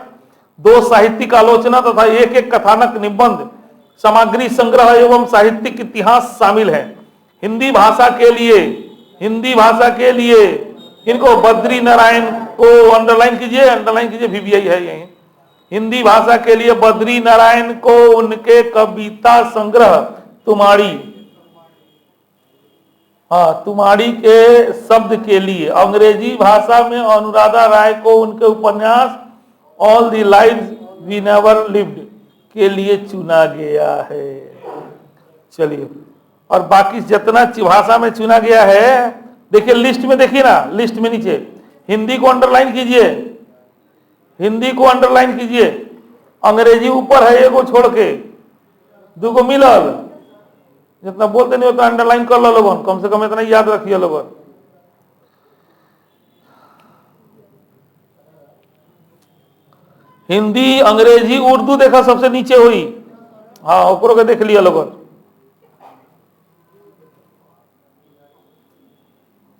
A: 2 साहित्यिक आलोचना तथा 1 कथानक निबंध सामग्री संग्रह एवं साहित्यिक इतिहास शामिल है। हिंदी भाषा के लिए इनको बद्री नारायण को अंडरलाइन कीजिए, VBI है यही। हिंदी भाषा के लिए बद्री नारायण को उनके कविता संग्रह तुम्हारी, तुम्हारी के शब्द के लिए। अंग्रेजी भाषा में अनुराधा राय को उनके उपन्यास all the lives we never lived के लिए चुना गया है। चलिए, और बाकी जितना भाषा में चुना गया है, देखिए लिस्ट में, देखिए ना लिस्ट में नीचे हिंदी को अंडरलाइन कीजिए, हिंदी को अंडरलाइन कीजिए, अंग्रेजी ऊपर है एगो छोड़ के, दूगो मिलल, जितना बोलते नहीं होता अंडरलाइन कर लो लोगों, कम से कम इतना याद रखिए लोगों। हिंदी, अंग्रेजी, उर्दू देखा सबसे नीचे हुई, हाँ ऊपर के देख लिया लोगों।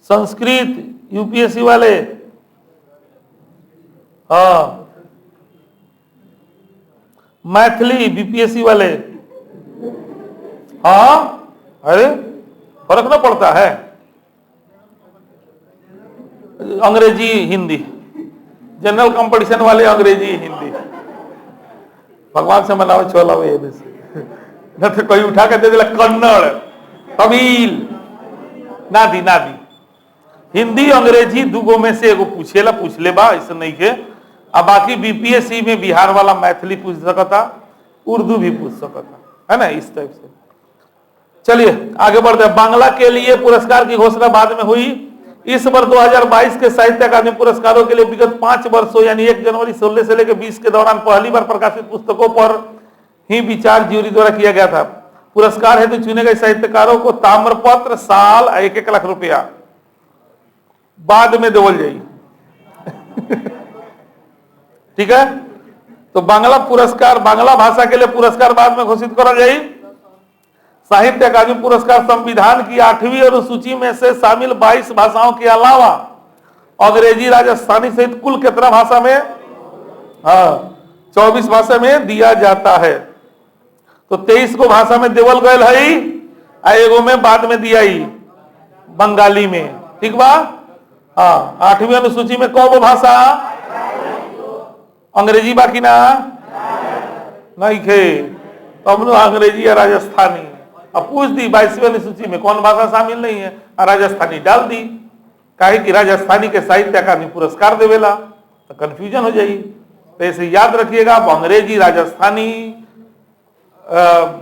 A: संस्कृत UPSC वाले, हाँ, मैथिली BPSC वाले, हाँ, अरे फर्क ना पड़ता है। अंग्रेजी हिंदी, जनरल कंपटीशन वाले अंग्रेजी हिंदी, भगवान से मनावे छोला ये न तो कोई उठा के दे दिला कन्नड़, तमिल, ना दी हिंदी अंग्रेजी दूगो में से एगो पूछेला, पूछ ले बा, ऐसा नहीं के। अब बाकी BPSC में बिहार वाला मैथिली पूछ सकता, उर्दू भी पूछ सकता है ना, इस टाइप से। चलिए आगे बढ़ते हैं। बांग्ला के लिए पुरस्कार की घोषणा बाद में हुई। इस वर्ष 2022 के साहित्य अकादमी पुरस्कारों के लिए विगत 5 वर्षों यानी 1 जनवरी 16 से लेकर 20 के दौरान पहली बार प्रकाशित पुस्तकों पर ही विचार ज्यूरी द्वारा किया गया था। पुरस्कार हेतु चुने गए साहित्यकारों को ताम्रपत्र, साल 1-1 लाख रुपया बाद में देवल जाई। ठीक है, तो बांग्ला पुरस्कार, बांग्ला भाषा के लिए पुरस्कार बाद में घोषित करा जाए। साहित्य अकादमी पुरस्कार संविधान की 8वीं अनुसूची में से शामिल 22 भाषाओं के अलावा अंग्रेजी, राजस्थानी सहित कुल कितना भाषा में, 24 भाषा में दिया जाता है। तो 23 को भाषा में देवल गयल है, एगो में बाद में दिया बंगाली में। ठीक बा, 8वीं अनुसूची में कौन भाषा, अंग्रेजी बाकी ना नहीं खे, तब अंग्रेजी या राजस्थानी। अब पूछ दी 22वीं अनुसूची में कौन भाषा शामिल नहीं है, राजस्थानी डाल दी, काहे कि राजस्थानी के साहित्य अकादमी पुरस्कार देवेला, तो कंफ्यूजन हो जाएगी। तो ऐसे याद रखिएगा, अंग्रेजी राजस्थानी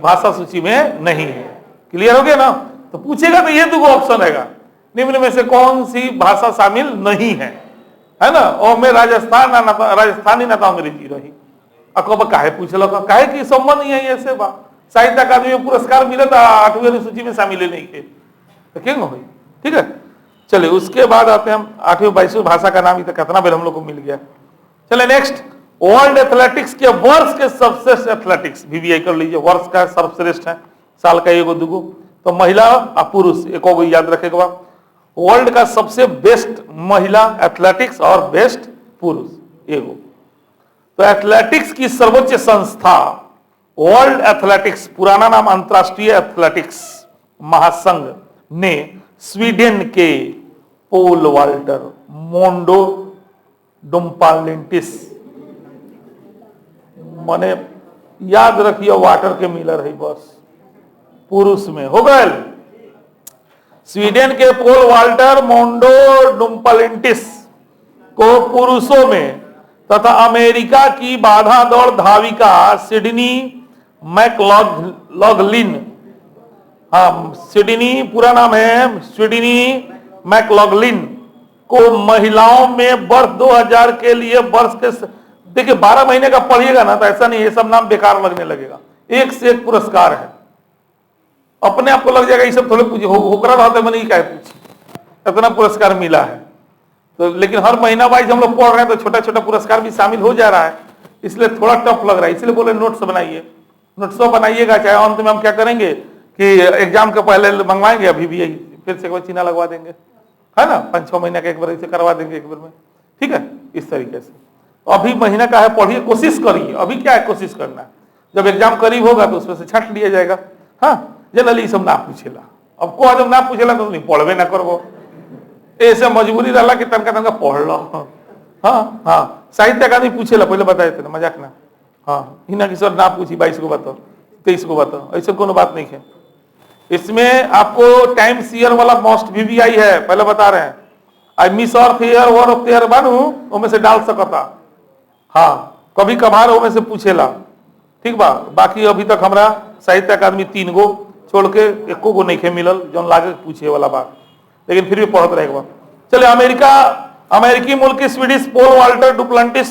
A: भाषा सूची में नहीं है। क्लियर हो गया ना? तो पूछेगा तो ये 2 ऑप्शन रहेगा, निम्न में से कौन सी भाषा शामिल नहीं है, है ना? और में राजस्थानी ना तो अंग्रेजी रही। अकब काहे पूछ लो, काहे की संबंध नहीं है ऐसे बा, साहित्य अकादमी में पुरस्कार मिले तो 8वीं अनुसूची में शामिल नहीं थे, तो क्यों हो? ठीक है, चलिए उसके बाद आते हैं हम 8वीं 22वीं भाषा का नाम, तो कितना बेर हम लोग को मिल गया। चले नेक्स्ट, वर्ल्ड एथलेटिक्स के वर्ष के सर्वश्रेष्ठ एथलेटिक्स, VBI कर लीजिए, वर्ष का सर्वश्रेष्ठ है, साल का एगो दूगो, तो महिला और पुरुष एक याद रखेगा। वर्ल्ड का सबसे बेस्ट महिला एथलेटिक्स और बेस्ट पुरुष एगो। तो एथलेटिक्स की सर्वोच्च संस्था वर्ल्ड एथलेटिक्स, पुराना नाम अंतरराष्ट्रीय एथलेटिक्स महासंघ, ने स्वीडन के पोल वाल्टर, मोंडो डुम्पालिंटिस, माने याद रखिए वाटर के मिलर है बस, पुरुष में हो गए। स्वीडन के पोल वाल्टर मोंडो डुम्पालिंटिस को पुरुषों में तथा अमेरिका की बाधा दौड़ धाविका सिडनी मैकलॉगलिन, सिडनी पूरा नाम है सिडनी मैकलॉगलिन, को महिलाओं में वर्ष 2000 के लिए वर्ष के, देखिए 12 महीने का पढ़िएगा ना तो ऐसा नहीं, ये सब नाम बेकार लगने लगेगा, एक से एक पुरस्कार है, अपने आप को लग जाएगा ये सब थोड़े पूछे होकरा रहते मैंने क्या पूछी, इतना पुरस्कार मिला है। तो लेकिन हर महीना वाइज हम लोग पढ़ रहे हैं तो छोटा छोटा पुरस्कार भी शामिल हो जा रहा है, इसलिए थोड़ा टफ लग रहा है, इसलिए बोले नोट्स बनाइए, नोट्स बनाइएगा, चाहे अंत में हम क्या करेंगे कि एग्जाम के पहले मंगवाएंगे, अभी भी यही फिर से एक बार चिन्ह लगवा देंगे, है ना, 5-6 महीने का एक बार ऐसे करवा देंगे एक बार में, ठीक है, इस तरीके से। अभी महीना का है, पढ़िए, कोशिश करिए, अभी क्या है कोशिश करना है, जब एग्जाम करीब होगा तो उसमें से छांट लिया जाएगा। हाँ जनरली सब ना पूछेला, अब को जब ना पूछेला तो नहीं पढ़वे ना करबो, ऐसे मजबूरी रहा कि तनका तनका पढ़ लो। हाँ हाँ, साहित्य अकादमी पूछेला पहले बताए थे ना, मजाक ना। हाँ, हिना की सर ना पूछी 22 को बताओ, 23 को बताओ, ऐसा कोनो बात नहीं है। इसमें आपको टाइम सीयर वाला मोस्ट VVI है, पहले बता रहे हैं। आई मिस और फेयर और फेयर बनू उनमें से डाल सकता। हाँ, कभी कभार उनमें से पूछेला, ठीक बा। बाकी अभी तक हमारा साहित्य अकादमी 3 गो छोड़ के एको गो नहीं मिलल जो लागे पूछे वाला बात, लेकिन फिर भी पढ़त रहेगा। चलिए, अमेरिकी मूल की स्वीडिश पोल वाल्टर डुप्लांटिस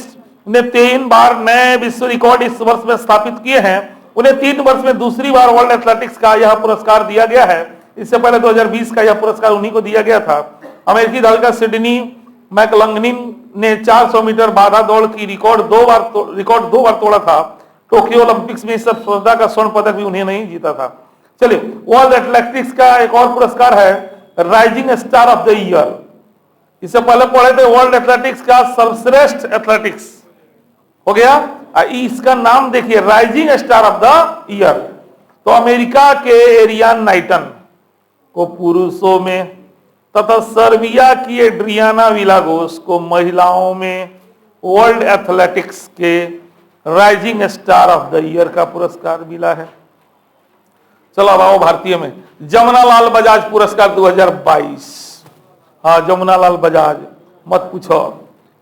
A: ने 3 बार नए विश्व रिकॉर्ड इस वर्ष में स्थापित किए हैं। उन्हें 3 वर्ष में दूसरी बार वर्ल्ड एथलेटिक्स का यह पुरस्कार दिया गया है। इससे पहले 2020 का यह पुरस्कार उन्हीं को दिया गया था। अमेरिकी दल सिडनी मैकलंगनिन ने 400 मीटर बाधा दौड़ की रिकॉर्ड 2 बार तोड़ा था। टोक्यो ओलंपिक्स में इस स्पर्धा का स्वर्ण पदक भी उन्हें नहीं जीता था। चलिए, वर्ल्ड एथलेटिक्स का एक और पुरस्कार है rising star of the year. इससे पहले पढ़े थे वर्ल्ड एथलेटिक्स का सर्वश्रेष्ठ एथलेटिक्स हो गया। इसका नाम देखिए, rising star of the year. तो अमेरिका के एरियान नाइटन को पुरुषों में तथा सर्बिया की एड्रियाना विलागोस को महिलाओं में वर्ल्ड एथलेटिक्स के rising star of the year का पुरस्कार मिला है। चलो अब आओ भारतीय में, जमुनालाल बजाज पुरस्कार 2022। हाँ, जमुनालाल बजाज मत पूछो,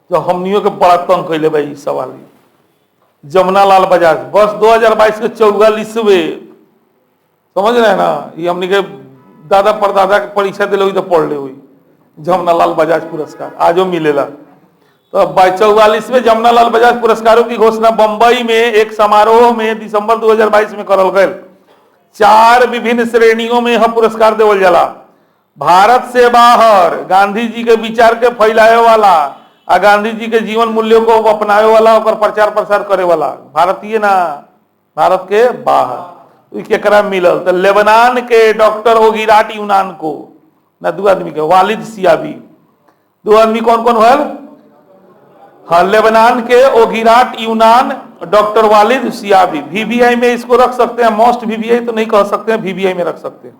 A: जो हमनियों के बड़ा तंग कैले भाई सवाल। जमुनालाल बजाज वर्ष 2022 के 44वें, समझ रहे हैं ना, ये हमने के दादा परदादा के परीक्षा दिले हुई तो पढ़ ले हुई जमुनालाल बजाज पुरस्कार आजो मिलेला। तो 44वें जमुनालाल बजाज पुरस्कारों की घोषणा बंबई में एक समारोह में दिसंबर 2022 में करल गए। 4 विभिन्न श्रेणियों में यह पुरस्कार देवल जाला। भारत से बाहर गांधी जी के विचार के फैलाए वाला आ गांधी जी के जीवन मूल्यों को अपनावे वाला और प्रचार प्रसार करे वाला भारतीय ना, भारत के बाहर केकरा मिलल। तो लेबनान के डॉक्टर ओगिराट यूनान को ना, 2 आदमी के वालिद सियाबी। 2 आदमी कौन कौन हुआ? हाँ, लेबनान के ओगिराट यूनान, डॉक्टर वालिद सियाबी। VVI में इसको रख सकते हैं, मोस्ट VVI तो नहीं कह सकते हैं, VVI में रख सकते हैं।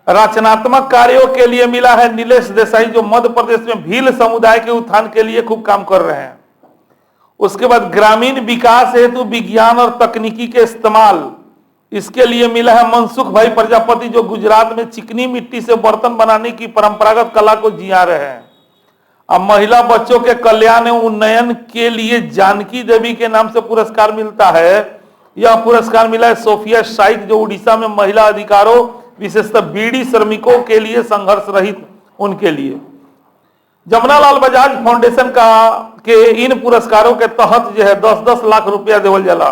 A: रचनात्मक कार्यों के लिए मिला है नीलेश देसाई, जो मध्य प्रदेश में भील समुदाय के उत्थान के लिए खूब काम कर रहे हैं। उसके बाद ग्रामीण विकास हेतु विज्ञान और तकनीकी के इस्तेमाल, इसके लिए मिला है मनसुख भाई प्रजापति, जो गुजरात में चिकनी मिट्टी से बर्तन बनाने की परंपरागत कला को जिया रहे हैं। अब महिला बच्चों के कल्याण एवं उन्नयन के लिए जानकी देवी के नाम से पुरस्कार मिलता है। यह पुरस्कार मिला है सोफिया शाइक, जो उड़ीसा में महिला अधिकारों विशेषतः बीड़ी श्रमिकों के लिए संघर्ष रहित उनके लिए। जमुनालाल बजाज फाउंडेशन के इन पुरस्कारों के तहत जो है 10-10 लाख रुपया देवल जाला।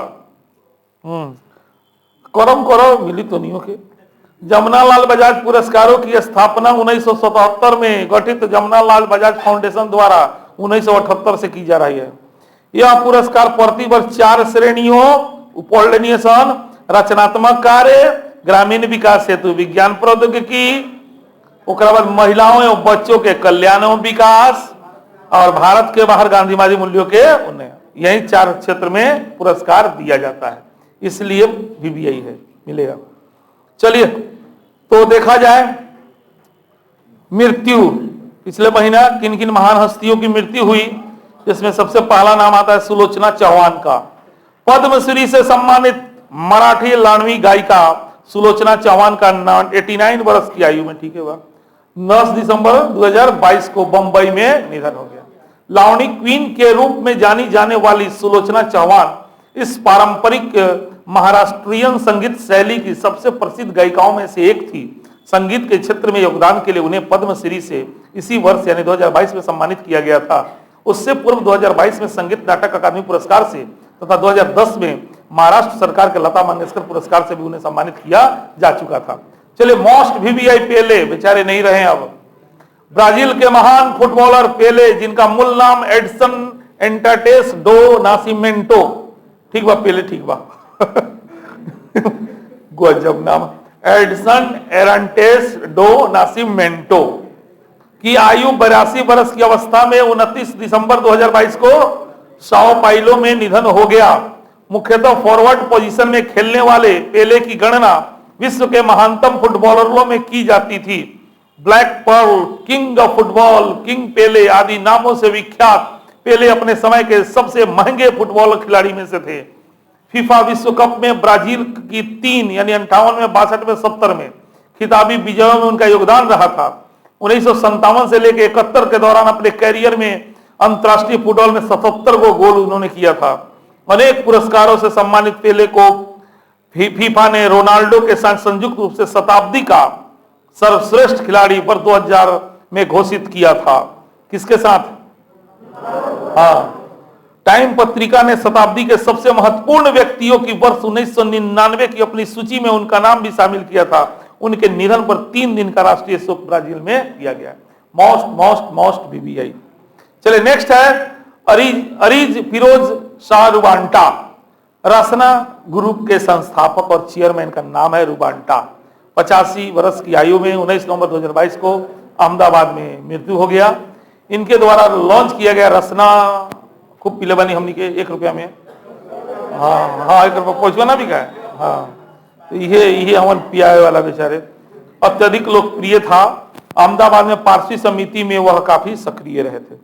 A: करम करो मिली तो नहीं के। जमुनालाल बजाज पुरस्कारों की स्थापना 1977 में गठित जमुनालाल बजाज फाउंडेशन द्वारा 1978 से की जा रही है। यह पुरस्कार प्रति वर्ष 4 श्रेणियों, पोलिनेशन, रचनात्मक कार्य, ग्रामीण विकास हेतु विज्ञान प्रौद्योगिकी, उसके बाद महिलाओं एवं बच्चों के कल्याण एवं विकास और भारत के बाहर गांधीवादी मूल्यों के उन्नयन, यही 4 क्षेत्र में पुरस्कार दिया जाता है, इसलिए VVI है मिलेगा। चलिए तो देखा जाए मृत्यु, पिछले महीना किन किन महान हस्तियों की मृत्यु हुई, जिसमें सबसे पहला नाम आता है सुलोचना चौहान का। पद्मश्री से सम्मानित मराठी लावणी गायिका सुलोचना चौहान का 89 वर्ष की आयु में, ठीक है वह 10 दिसंबर 2022 को बंबई में निधन हो गया। लावणी क्वीन के रूप में जानी जाने वाली सुलोचना चौहान इस पारंपरिक महाराष्ट्रियन संगीत शैली की सबसे प्रसिद्ध गायिकाओं में से एक थी। संगीत के क्षेत्र में योगदान के लिए उन्हें पद्मश्री से इसी वर्ष यानी 2022 में सम्मानित किया गया था। उससे पूर्व 2022 में संगीत नाटक अकादमी पुरस्कार से तथा 2010 में महाराष्ट्र सरकार के लता मंगेशकर पुरस्कार से भी उन्हें सम्मानित किया जा चुका था। चलिए, मोस्ट VVI पेले बेचारे नहीं रहे अब। ब्राजील के महान फुटबॉलर पेले, जिनका मूल नाम एडसन एंटाटेस डो नासिमेंटो, ठीक बा पेले, ठीक बा गजब नाम, एडसन एरांटेस डो नासिमेंटो की आयु 82 वर्ष की अवस्था में 29 दिसंबर 2022 को साओ पाइलो में निधन हो गया। मुख्यतः फॉरवर्ड पोजीशन में खेलने वाले पेले की गणना विश्व के महानतम फुटबॉलरों में की जाती थी। Black pearl, king of football, king Pele आदि नामों से विख्यात पेले अपने समय के सबसे महंगे फुटबॉल खिलाड़ी में से थे। फीफा विश्व कप में ब्राजील की 3 यानी 58 में, 62 में, 70 में खिताबी विजयों में उनका योगदान रहा था। 1957 से लेकर 71 के दौरान अपने कैरियर में अंतर्राष्ट्रीय फुटबॉल में 77 को गोल उन्होंने किया था। अनेक पुरस्कारों से सम्मानित पेले को फीफा ने रोनाल्डो के साथ संयुक्त रूप से शताब्दी का सर्वश्रेष्ठ खिलाड़ी वर्ष 2000 में घोषित किया था। किसके साथ? हाँ, टाइम पत्रिका ने शताब्दी के सबसे महत्वपूर्ण व्यक्तियों की वर्ष 1999 की अपनी सूची में उनका नाम भी शामिल किया था। उनके निधन पर 3 दिन का राष्ट्रीय शोक ब्राजील में किया गया। Most BBI. चलिए नेक्स्ट है अरीज फिरोज शाह रुबांटा। रसना ग्रुप के संस्थापक और चेयरमैन का नाम है रुबांटा। 85 वर्ष की आयु में 19 नवंबर 2022 को अहमदाबाद में मृत्यु हो गया। इनके द्वारा लॉन्च किया गया रसना, खूब पीले बनी हमनी के 1 रुपया में, हाँ 1 रुपया पहुंचवाना भी का है। हाँ, तो ये हमन पियाए वाला बेचारे अत्यधिक लोकप्रिय था। अहमदाबाद में पारसी समिति में वह काफी सक्रिय रहे थे।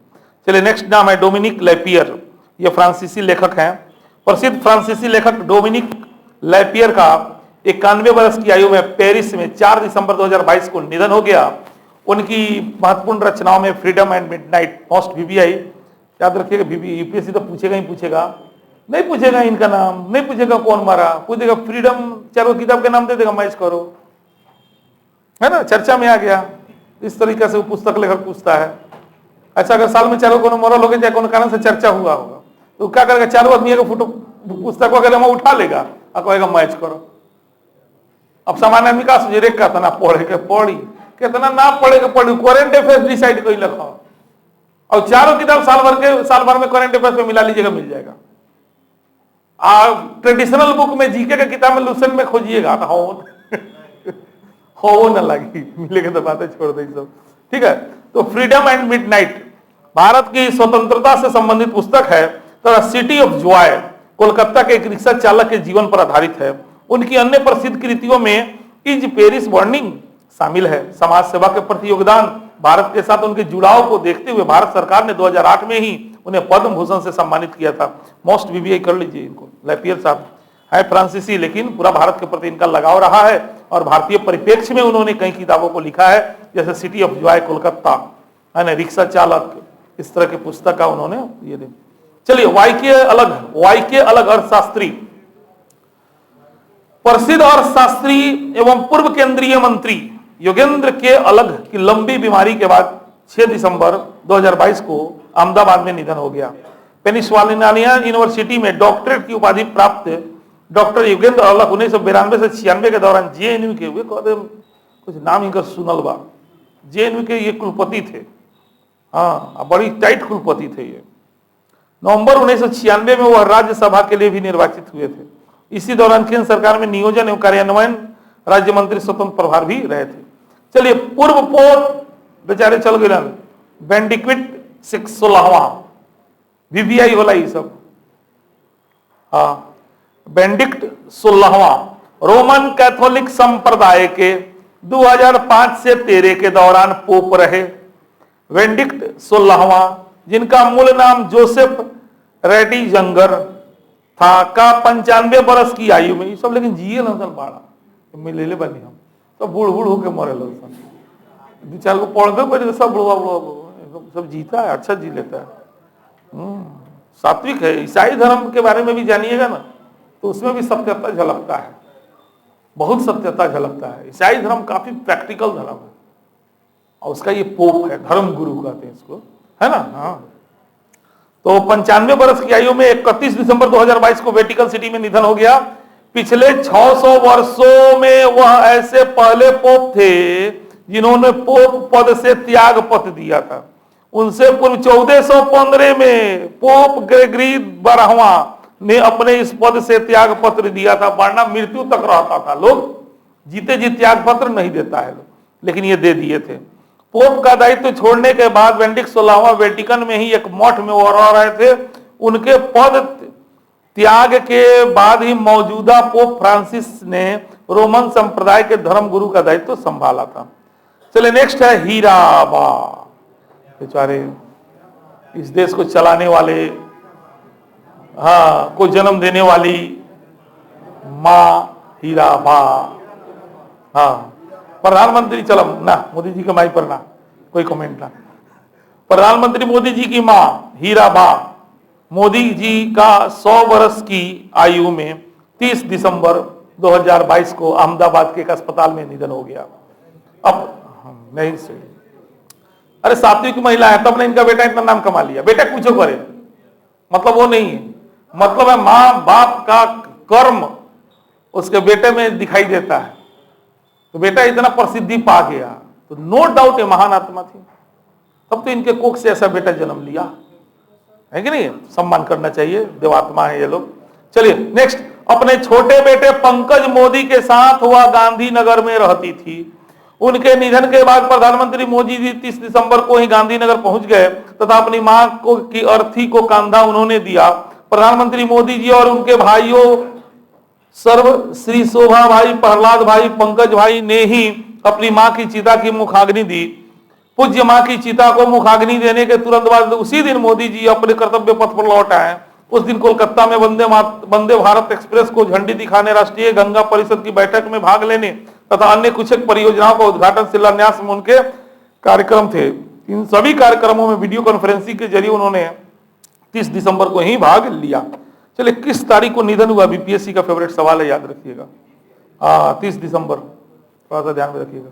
A: चलिए नेक्स्ट नाम है डोमिनिक लैपियर। ये फ्रांसीसी लेखक हैं। प्रसिद्ध फ्रांसीसी लेखक डोमिनिक लैपियर का 91 वर्ष की आयु में पेरिस में 4 दिसंबर 2022 को निधन हो गया। उनकी महत्वपूर्ण रचनाओं में freedom and midnight, most BBI, याद रखिएगा, यूपीएससी तो पूछेगा ही पूछेगा, नहीं पूछेगा इनका नाम, नहीं पूछेगा कौन मारा, पूछेगा फ्रीडम, चलो किताब के नाम दे देगा, मैच करो, है ना, चर्चा में आ गया। इस तरीके से वो पुस्तक लेखक पूछता है। अच्छा, अगर साल में 4 को मरल हो गया या कोनो कारण से चर्चा हुआ होगा तो क्या करेगा? 4 आदमी का फोटो पुस्तक वगैरह में उठा लेगा और कहेगा मैच करो। अब सामान्य आदमी का सोचे कहता ना पढ़े के पढ़ी, कितना ना पढ़े के पढ़ी, करेंट अफेयर्स डिसाइड कर लखो और 4 किताब साल भर में करेंट अफेयर्स में मिला लीजिएगा, मिल जाएगा। ट्रेडिशनल बुक में जीके का किताब में लुसेंट में खोजिएगा हो न लगी, मिलेगा तो बातें छोड़ दे सब, ठीक है। तो फ्रीडम एंड मिडनाइट भारत की स्वतंत्रता से संबंधित पुस्तक है। तो सिटी ऑफ जॉय कोलकाता के एक रिक्शा चालक के जीवन पर आधारित है। उनकी अन्य प्रसिद्ध कृतियों में इज पेरिस बर्निंग शामिल है। समाज सेवा के प्रति योगदान, भारत के साथ उनके जुड़ाव को देखते हुए भारत सरकार ने 2008 में ही उन्हें पद्म भूषण से सम्मानित किया था। मोस्ट बीबीआई कर लीजिए इनको। लैपियर साहब है फ्रांसीसी, लेकिन पूरा भारत के प्रति इनका लगाव रहा है और भारतीय परिप्रेक्ष्य में उन्होंने कई किताबों को लिखा है, जैसे सिटी ऑफ जॉय कोलकाता, है ना, रिक्शा चालक, इस तरह की पुस्तक का उन्होंने ये दे। चलिए वाई के अलग अर्थशास्त्री, प्रसिद्ध अर्थशास्त्री एवं पूर्व केंद्रीय मंत्री योगेंद्र के अलग की लंबी बीमारी के बाद 6 दिसंबर 2022 को अहमदाबाद में निधन हो गया। पेनिसवालिनिया यूनिवर्सिटी में डॉक्टरेट की उपाधि प्राप्त डॉक्टर योगेंद्र अलग 1992 से 96 के दौरान जेएनयू के, वे कहते कुछ नाम इनका सुनल बा, जेएनयू के ये कुलपति थे। हाँ, बड़ी टाइट कुलपति थे ये। नवंबर 1996 में वह राज्यसभा के लिए भी निर्वाचित हुए थे। इसी दौरान केंद्र सरकार में नियोजन एवं कार्यान्वयन राज्य मंत्री स्वतंत्र प्रभार भी रहे थे। चलिए पूर्व पोप बेचारे चल गए, बेनेडिक्ट 16वां, बीबीआई वाला ये सब। हाँ, बेनेडिक्ट 16वां रोमन कैथोलिक संप्रदाय के 2005 से 13 के दौरान पोप रहे। बेनेडिक्ट 16वां, जिनका मूल नाम जोसेफ रेटिजंगर था, का 95 वर्ष की आयु में, ये सब लेकिन जिए ना सन बाड़ा मिले ले बनी, हम तो बूढ़ होके मरे लो सन, 2-4 को पढ़बे पड़े, सब बुढ़वा सब जीता है, अच्छा जी लेता है। सात्विक है। ईसाई धर्म के बारे में भी जानिएगा ना तो उसमें भी सत्यता झलकता है, बहुत सत्यता झलकता है। ईसाई धर्म काफी प्रैक्टिकल धर्म है और उसका ये पोप है, धर्म गुरु कहते हैं इसको, है ना। हाँ, तो 95 वर्ष की आयु में 31 दिसंबर 2022 को वेटिकन सिटी में निधन हो गया। पिछले 600 वर्षों में वह ऐसे पहले पोप थे जिन्होंने पोप पद से त्याग पत्र दिया था। उनसे पूर्व 1415 में पोप ग्रेगरी 12वां ने अपने इस पद से त्याग पत्र दिया था, वरना मृत्यु तक रहता था। लोग जीते जी त्याग पत्र नहीं देता है, लेकिन ये दे दिए थे। पोप का दायित्व छोड़ने के बाद बेनेडिक्ट 16वां वेटिकन में ही एक मठ में वो रह रहे थे। उनके पद त्याग के बाद ही मौजूदा पोप फ्रांसिस ने रोमन संप्रदाय के धर्म गुरु का दायित्व संभाला था। चलिए नेक्स्ट है हीराबा। बेचारे इस देश को चलाने वाले, हाँ, को जन्म देने वाली माँ हीराबा। हाँ, प्रधानमंत्री चलो ना, मोदी जी के माई पर ना कोई कमेंट ना। प्रधानमंत्री मोदी जी की माँ हीराबा, मोदी जी का 100 वर्ष की आयु में 30 दिसंबर 2022 को अहमदाबाद के एक अस्पताल में निधन हो गया। अब नहीं से, अरे सात्विक महिला है, तब ने इनका बेटा इतना नाम कमा लिया। बेटा पूछो करे, मतलब वो नहीं है, मतलब है मां बाप का कर्म उसके बेटे में दिखाई देता है। तो बेटा इतना प्रसिद्धि पा गया, तो नो डाउट ये महान आत्मा थी, तब तो इनके कोख से ऐसा बेटा जन्म लिया है कि नहीं। सम्मान करना चाहिए, देवात्मा है ये लोग। चलिए नेक्स्ट, अपने छोटे बेटे पंकज मोदी के साथ वह गांधीनगर में रहती थी। उनके निधन के बाद प्रधानमंत्री मोदी जी 30 दिसंबर को ही गांधीनगर पहुंच गए तथा अपनी मां को की अर्थी को कंधा उन्होंने दिया। प्रधानमंत्री मोदी जी और उनके भाइयों सर्व श्री शोभा भाई, प्रहलाद भाई, पंकज भाई ने ही अपनी मां की चिता की मुखाग्नि दी। पूज्य मां की चिता को मुखाग्नि देने के तुरंत बाद उसी दिन मोदी जी अपने कर्तव्य पथ पर लौट आए। उस दिन कोलकाता में वंदे भारत एक्सप्रेस को झंडी दिखाने, राष्ट्रीय गंगा परिषद की बैठक में भाग लेने तथा अन्य कुछ परियोजनाओं का उद्घाटन शिलान्यास में उनके कार्यक्रम थे। इन सभी कार्यक्रमों में वीडियो कॉन्फ्रेंसिंग के जरिए उन्होंने 30 दिसंबर को ही भाग लिया। चलिए किस तारीख को निधन हुआ, बीपीएससी का फेवरेट सवाल है, याद रखिएगा। 30 दिसंबर, थोड़ा सा ध्यान में रखिएगा।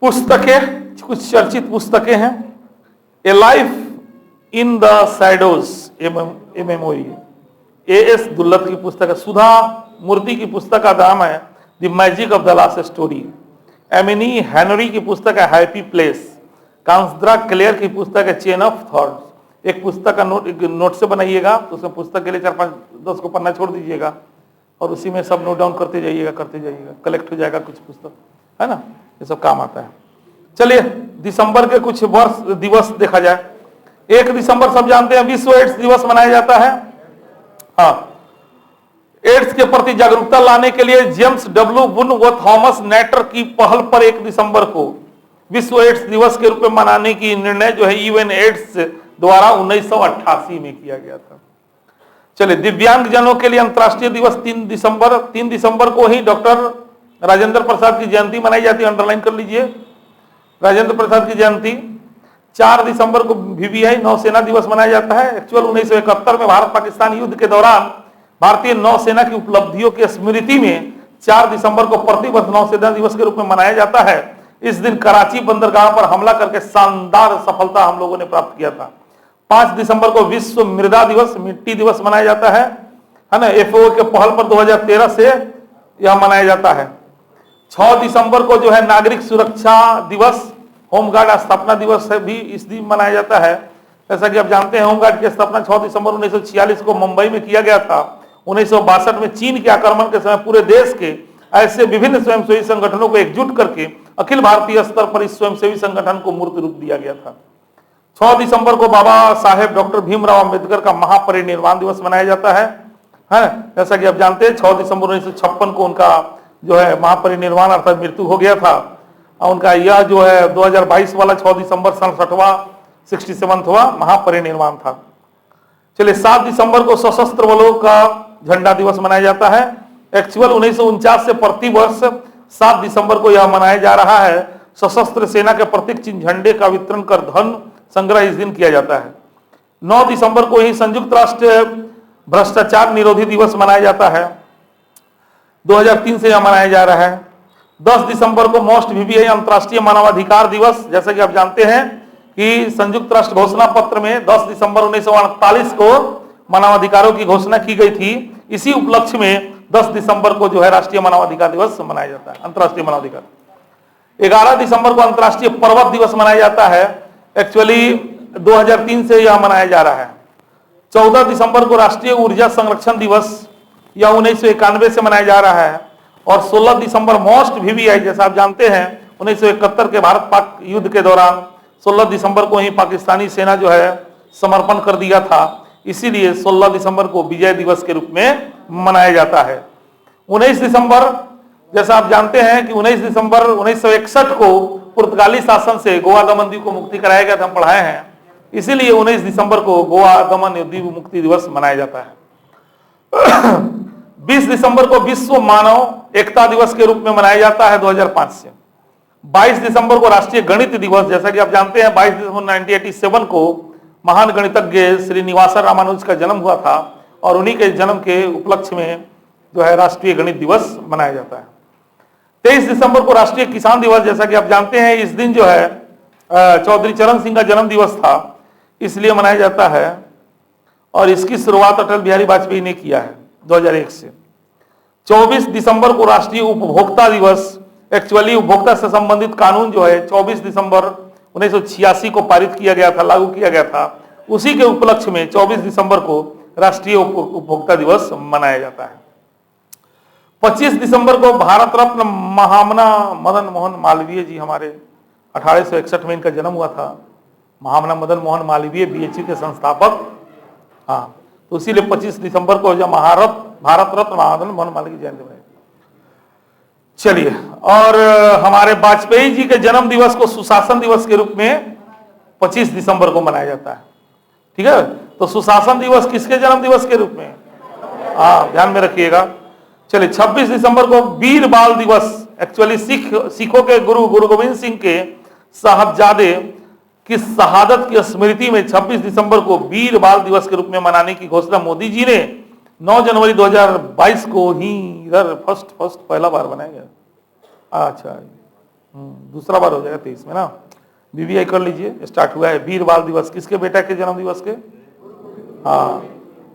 A: पुस्तकें, कुछ चर्चित पुस्तकें हैं। A life in the shadows, a memory, A S. Dulat की पुस्तक है। सुधा मूर्ति की पुस्तक का नाम है the magic of the last story. एमिनी हेनरी की पुस्तक है हैप्पी प्लेस। कांसद्रा क्लेयर की पुस्तक है चेन ऑफ थॉट्स। एक पुस्तक का नोट से बनाइएगा, तो उसमें पुस्तक के लिए 4-5-10 को पन्ना छोड़ दीजिएगा और उसी में सब नोट डाउन करते जाइएगा, कलेक्ट हो जाएगा कुछ पुस्तक, है ना, ये सब काम आता है। चलिए दिसंबर के कुछ वर्ष दिवस देखा जाए। 1 दिसंबर सब जानते हैं विश्व एड्स दिवस मनाया जाता है। हाँ, एड्स के प्रति जागरूकता लाने के लिए जेम्स डब्ल्यू बुन व थॉमस नेटर की पहल पर 1 दिसंबर को विश्व एड्स दिवस के रूप में मनाने की निर्णय जो है यूएन एड्स द्वारा 1988 में किया गया था। चलिए दिव्यांग जनों के लिए अंतर्राष्ट्रीय दिवस 3 दिसंबर को ही डॉक्टर राजेंद्र प्रसाद की जयंती मनाई जाती है। अंडरलाइन कर लीजिए, राजेंद्र प्रसाद की जयंती। 4 दिसंबर को VVI नौसेना दिवस मनाया जाता है। एक्चुअल 1971 में भारत पाकिस्तान युद्ध के दौरान भारतीय नौसेना की उपलब्धियों की स्मृति में 4 दिसंबर को प्रतिवर्ष नौसेना दिवस के रूप में मनाया जाता है। इस दिन कराची बंदरगाह पर हमला करके शानदार सफलता हम लोगों ने प्राप्त किया था। 5 दिसंबर को विश्व मृदा दिवस, मिट्टी दिवस मनाया जाता है ना। FAO के पहल पर 2013 से यह मनाया जाता है। 6 दिसंबर को जो है नागरिक सुरक्षा दिवस, होमगार्ड स्थापना दिवस भी इस दिन मनाया जाता है। जैसा कि आप जानते हैं होमगार्ड की स्थापना 6 दिसंबर 1946 को मुंबई में किया गया था। 1962 में चीन के आक्रमण के समय पूरे देश के ऐसे विभिन्न स्वयंसेवी संगठनों को एकजुट करके अखिल भारतीय स्तर पर इस स्वयंसेवी संगठन को मूर्त रूप दिया गया था। 6 दिसंबर को बाबा साहेब डॉक्टर भीमराव अंबेडकर का महापरिनिर्वाण दिवस मनाया जाता है। जैसा कि आप जानते हैं 6 दिसंबर 1956 को उनका जो है महापरिनिर्वाण अर्थात मृत्यु हो गया था। उनका यह जो है 2022 वाला 6 दिसंबर 67वां महापरिनिर्वाण था। चलिए 7 दिसंबर को सशस्त्र बलों का झंडा दिवस मनाया जाता है। एक्चुअल 1949 से प्रतिवर्ष 7 दिसंबर को यह मनाया जा रहा है। सशस्त्र सेना के प्रतीक चिन्ह झंडे का वितरण कर धन संग्रह इस दिन किया जाता है। 9 दिसंबर को ही संयुक्त राष्ट्र भ्रष्टाचार निरोधी दिवस मनाया जाता है। 2003 से यह मनाया जा रहा है। 10 दिसंबर को मोस्ट VVI अंतर्राष्ट्रीय मानवाधिकार दिवस। जैसा कि आप जानते हैं कि संयुक्त राष्ट्र घोषणा पत्र में 10 दिसंबर 1948 को मानवाधिकारों की घोषणा की गई थी। इसी उपलक्ष्य में 10 दिसंबर को जो है राष्ट्रीय मानवाधिकार दिवस मनाया जाता है, अंतर्राष्ट्रीय मानवाधिकार। 11 दिसंबर को अंतर्राष्ट्रीय पर्वत दिवस मनाया जाता है। एक्चुअली 2003 से यह मनाया जा रहा है। 14 दिसंबर को राष्ट्रीय ऊर्जा संरक्षण दिवस, यह 1991 से मनाया जा रहा है। और 16 दिसंबर मोस्ट VVI, जैसा आप जानते हैं 1971 के भारत पाक युद्ध के दौरान 16 दिसंबर को ही पाकिस्तानी सेना जो है समर्पण कर दिया था, इसीलिए 16 दिसंबर को विजय दिवस के रूप में मनाया जाता है। 19 दिसंबर जैसा आप जानते हैं कि 19 दिसंबर 1961 को पुर्तगाली शासन से गोवा दमन द्वीप को मुक्ति कराया गया था, हम पढ़ाए हैं। इसीलिए 19 दिसंबर को गोवा दमन द्वीप मुक्ति दिवस मनाया जाता है। 20 दिसंबर को विश्व मानव एकता दिवस के रूप में मनाया जाता है 2005 से। 22 दिसंबर को राष्ट्रीय गणित दिवस, जैसा कि आप जानते हैं 22 दिसंबर 1987 को महान गणितज्ञ श्रीनिवासन रामानुज का जन्म हुआ था और उन्हीं के जन्म के उपलक्ष्य में जो है राष्ट्रीय गणित दिवस मनाया जाता है। 23 दिसंबर को राष्ट्रीय किसान दिवस, जैसा कि आप जानते हैं इस दिन जो है चौधरी चरण सिंह का जन्म दिवस था, इसलिए मनाया जाता है और इसकी शुरुआत अटल बिहारी वाजपेयी ने किया है 2001 से। 24 दिसंबर को राष्ट्रीय उपभोक्ता दिवस, एक्चुअली उपभोक्ता से संबंधित कानून जो है 24 दिसंबर 1986 को पारित किया गया था, लागू किया गया था, उसी के उपलक्ष्य में 24 दिसंबर को राष्ट्रीय उपभोक्ता दिवस मनाया जाता है। 25 दिसंबर को भारत रत्न महामना मदन मोहन मालवीय जी, हमारे 1861 में इनका जन्म हुआ था। महामना मदन मोहन मालवीय बीएचयू के संस्थापक, हाँ, तो इसीलिए 25 दिसंबर को जब भारत रत्न मदन मोहन मालवीय जयंती है। चलिए, और हमारे वाजपेयी जी के जन्म दिवस को सुशासन दिवस के रूप में 25 दिसंबर को मनाया जाता है। ठीक है, तो सुशासन दिवस किसके जन्म दिवस के रूप में, हाँ ध्यान में रखिएगा। चलिए, 26 दिसंबर को वीर बाल दिवस, एक्चुअली सिखों के गुरु गोविंद सिंह के साहबजादे की शहादत की स्मृति में 26 दिसंबर को वीर बाल दिवस के रूप में मनाने की घोषणा मोदी जी ने 9 जनवरी 2022 को ही इधर फर्स्ट पहला बार बनाया गया। अच्छा, दूसरा बार हो जाएगा 23 में ना। बीबीआई कर लीजिए, स्टार्ट हुआ है वीर बाल दिवस, किसके बेटा के जन्म दिवस के, हाँ,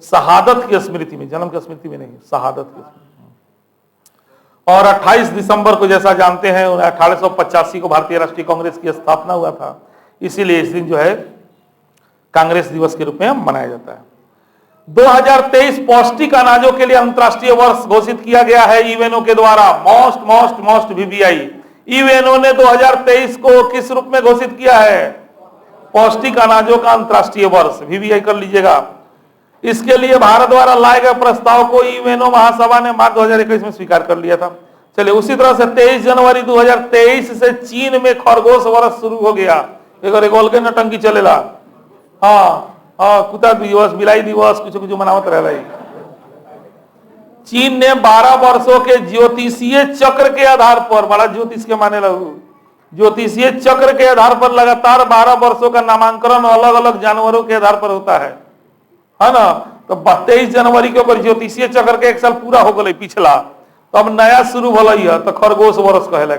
A: शहादत की स्मृति में, जन्म की स्मृति में नहीं, शहादत की स्मृति। और 28 दिसंबर को जैसा जानते हैं 1885 को भारतीय राष्ट्रीय कांग्रेस की स्थापना हुआ था, इसीलिए इस दिन जो है कांग्रेस दिवस के रूप में मनाया जाता है। 2023 पौष्टिक अनाजों के लिए अंतर्राष्ट्रीय वर्ष घोषित किया गया है यूएनओ के द्वारा। मोस्ट वीवीआई यूएनओ ने 2023 को किस रूप में घोषित किया है, पौष्टिक अनाजों का अंतर्राष्ट्रीय वर्ष, वीवीआई कर लीजिएगा। इसके लिए भारत द्वारा लाए गए प्रस्ताव को यूएनओ महासभा ने मार्च 2021 में स्वीकार कर लिया था। चलिए, उसी तरह से 23 जनवरी 2023 से चीन में खरगोश वर्ष शुरू हो गया। एक गोल के नटंकी चलेला, हाँ कुत्ता दिवस, बिलाई दिवस, कुछ मनावत रहा। चीन ने 12 वर्षों के ज्योतिषीय चक्र के आधार पर, बड़ा ज्योतिष के माने लगू, ज्योतिषीय चक्र के आधार पर लगातार 12 वर्षों का नामांकन अलग अलग जानवरों के आधार पर होता है ना। तो 23 जनवरी के ऊपर ज्योतिषीय चक्र के 1 साल पूरा हो गए पिछला, तो अब नया शुरू भल है, तो खरगोश वर्ष कहला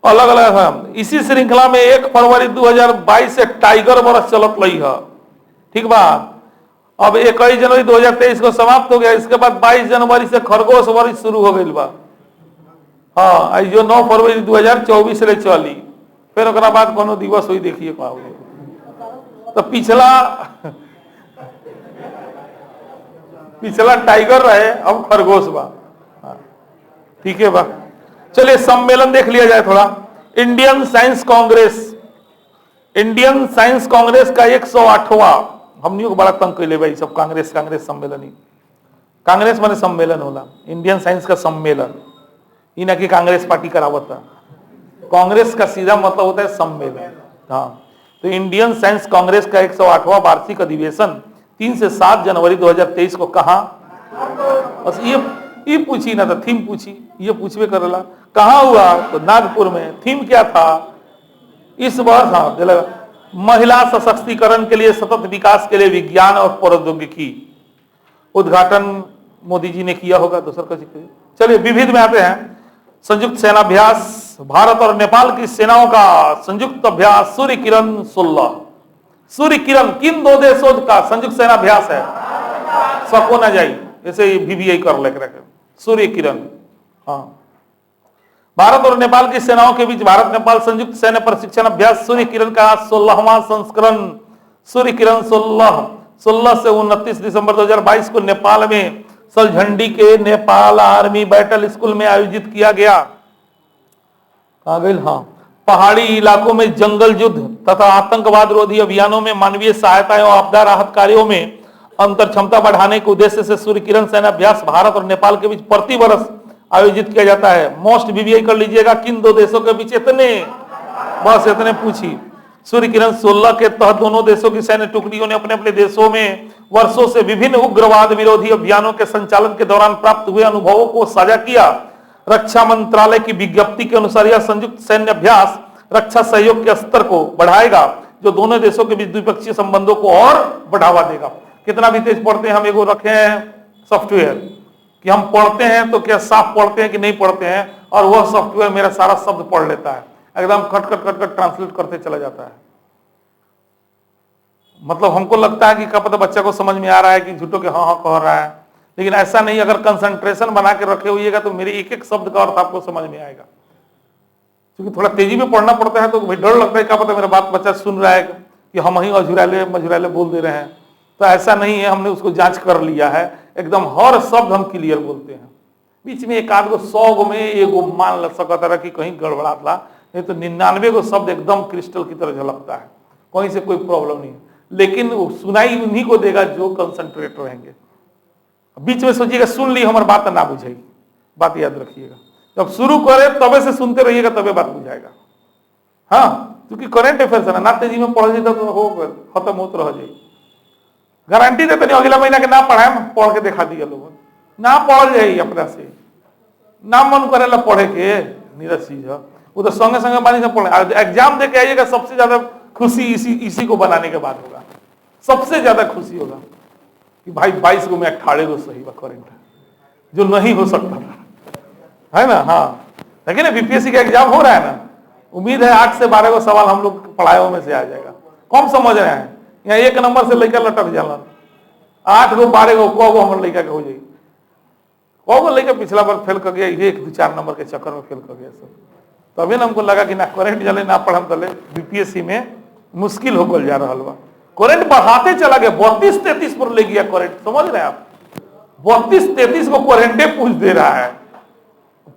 A: अलग अलग है। इसी श्रृंखला में 1 फरवरी 2022 से टाइगर वर्ष चलत लई है, ठीक बा। अब 21 जनवरी 2023 को समाप्त हो गया, इसके बाद 22 जनवरी से खरगोश वर्ष शुरू हो गई बा। हाँ, जो 9 फरवरी 2024 से चली, फिर ओकरा बाद कोनो दिवस हुई देखिए का हो। तो पिछला टाइगर रहे, अब खरगोश बा, ठीक है बा। चलिए, सम्मेलन देख लिया जाए थोड़ा। इंडियन साइंस कांग्रेस का 108वां, हमनी को बड़ा तंग कैले भाई सब कांग्रेस सम्मेलन ही, कांग्रेस माने सम्मेलन होला, इंडियन साइंस का सम्मेलन, इना की कांग्रेस पार्टी करावता। कांग्रेस का सीधा मतलब होता है सम्मेलन, हाँ। तो इंडियन साइंस कांग्रेस का 108वां वार्षिक अधिवेशन 3 से 7 जनवरी 2023 को कहा, बस ये पूछी ना, तो थीम पूछी, ये पूछवे करेला कहाँ हुआ, तो नागपुर में। थीम क्या था इस वर्ष, हाँ, महिला सशक्तिकरण के लिए सतत विकास के लिए विज्ञान और प्रौद्योगिकी, उद्घाटन मोदी जी ने किया होगा, दूसरा का जिक्र। चलिए, विविध में आते हैं। संयुक्त सेनाभ्यास, भारत और नेपाल की सेनाओं का संयुक्त अभ्यास सूर्य किरण 16। सूर्य किरण किन 2 देशों का संयुक्त सेनाभ्यास है, सको न जाई, ऐसे वीवीआई कर ले सूर्य किरण, हाँ। भारत और नेपाल की सेनाओं के बीच भारत नेपाल संयुक्त सैन्य प्रशिक्षण अभ्यास सूर्य किरण का 16वां संस्करण, सूर्य किरण 16 से 29 दिसंबर 2022 को नेपाल में सलझंडी के नेपाल आर्मी बैटल स्कूल में आयोजित किया गया। कहा गई, हाँ। पहाड़ी इलाकों में जंगल युद्ध तथा आतंकवाद रोधी अभियानों में मानवीय सहायता एवं आपदा राहत कार्यों में अंतर क्षमता बढ़ाने के उद्देश्य से सूर्य किरण सैन्याभ्यास भारत और नेपाल के बीच प्रति वर्ष आयोजित किया जाता है। मोस्ट वीवीआई कर लीजिएगा, किन दो देशों के बीच? इतने, बस इतने पूछी। सूर्य किरण 16 के तहत दोनों देशों की सैन्य टुकड़ियों ने अपने अपने देशों में वर्षों से विभिन्न उग्रवाद विरोधी अभियानों के संचालन के दौरान प्राप्त हुए अनुभवों को साझा किया। रक्षा मंत्रालय की विज्ञप्ति के अनुसार यह संयुक्त सैन्य अभ्यास रक्षा सहयोग के स्तर को बढ़ाएगा, जो दोनों देशों के बीच द्विपक्षीय संबंधों को और बढ़ावा देगा। कितना भी तेज पढ़ते हैं हम, एगो रखे हैं सॉफ्टवेयर कि हम पढ़ते हैं तो क्या साफ पढ़ते हैं कि नहीं पढ़ते हैं, और वह सॉफ्टवेयर मेरा सारा शब्द पढ़ लेता है, एकदम खट खट खट खट ट्रांसलेट करते चला जाता है। मतलब हमको लगता है कि क्या पता बच्चा को समझ में आ रहा है कि झूठो के हाँ हाँ कह रहा है, लेकिन ऐसा नहीं। अगर कंसंट्रेशन बना के रखे हुईगा तो मेरे एक एक शब्द का अर्थ आपको समझ में आएगा। क्योंकि थोड़ा तेजी में पढ़ना पड़ता है तो डर लगता है क्या पता मेरा बात बच्चा सुन रहा है कि हम ही अझुराले मझुराले बोल दे रहे हैं। तो ऐसा नहीं है, हमने उसको जांच कर लिया है, एकदम हर शब्द हम क्लियर बोलते हैं। बीच में एक आध गो 100 गो में एगो मान लग सकता है कि कहीं गड़बड़ाता, नहीं तो 99 गो शब्द एकदम क्रिस्टल की तरह झलकता है, कहीं से कोई प्रॉब्लम नहीं। लेकिन सुनाई उन्हीं को देगा जो कंसंट्रेट रहेंगे। बीच में सोचिएगा सुन ली हमारी बात ना बुझेगी, बात याद रखिएगा। जब शुरू करे तबे से सुनते रहिएगा, तबे बात बुझाएगा। हाँ, क्योंकि करंट अफेयर्स है ना तेजी में पढ़ जाता तो हो खत्म होते रह जाए। गारंटी देते नहीं, अगला महीना के ना पढ़ाए पढ़ के दिखा दिया लोगों ना पढ़ जाए अपना से ना मन करेला पढ़े के नीरज चीज है। वो तो संगे संगे बानी से पढ़े। एग्जाम दे के आइएगा, सबसे ज्यादा खुशी इसी को बनाने के बाद होगा। सबसे ज्यादा खुशी होगा कि भाई 22 गो में 18 गो सही करेंट है, जो नहीं हो सकता था, है ना। हाँ, लेकिन बीपीएससी का एग्जाम हो रहा है ना, उम्मीद है 8 से 12 गो सवाल हम लोग पढ़ाए में से आ जाएगा। कम समझ रहे हैं, यहाँ 1 नंबर से लेकर लटक जाला, 8 गो 12 गो को हमारे लड़का के हो जाए। को लेकर पिछला बार फेल कर गया, ये 1-2-4 नंबर के चक्कर में फेल कर गया सब। तो अभी ना हमको लगा कि ना करंट जले ना पढ़म तले बीपीएससी में मुश्किल होकर जा रहा हलवा। करंट बढ़ाते चला गया, 32-33 पर ले गया करंट। समझ रहे हैं आप, 32-33 को करंटे पूछ दे रहा है।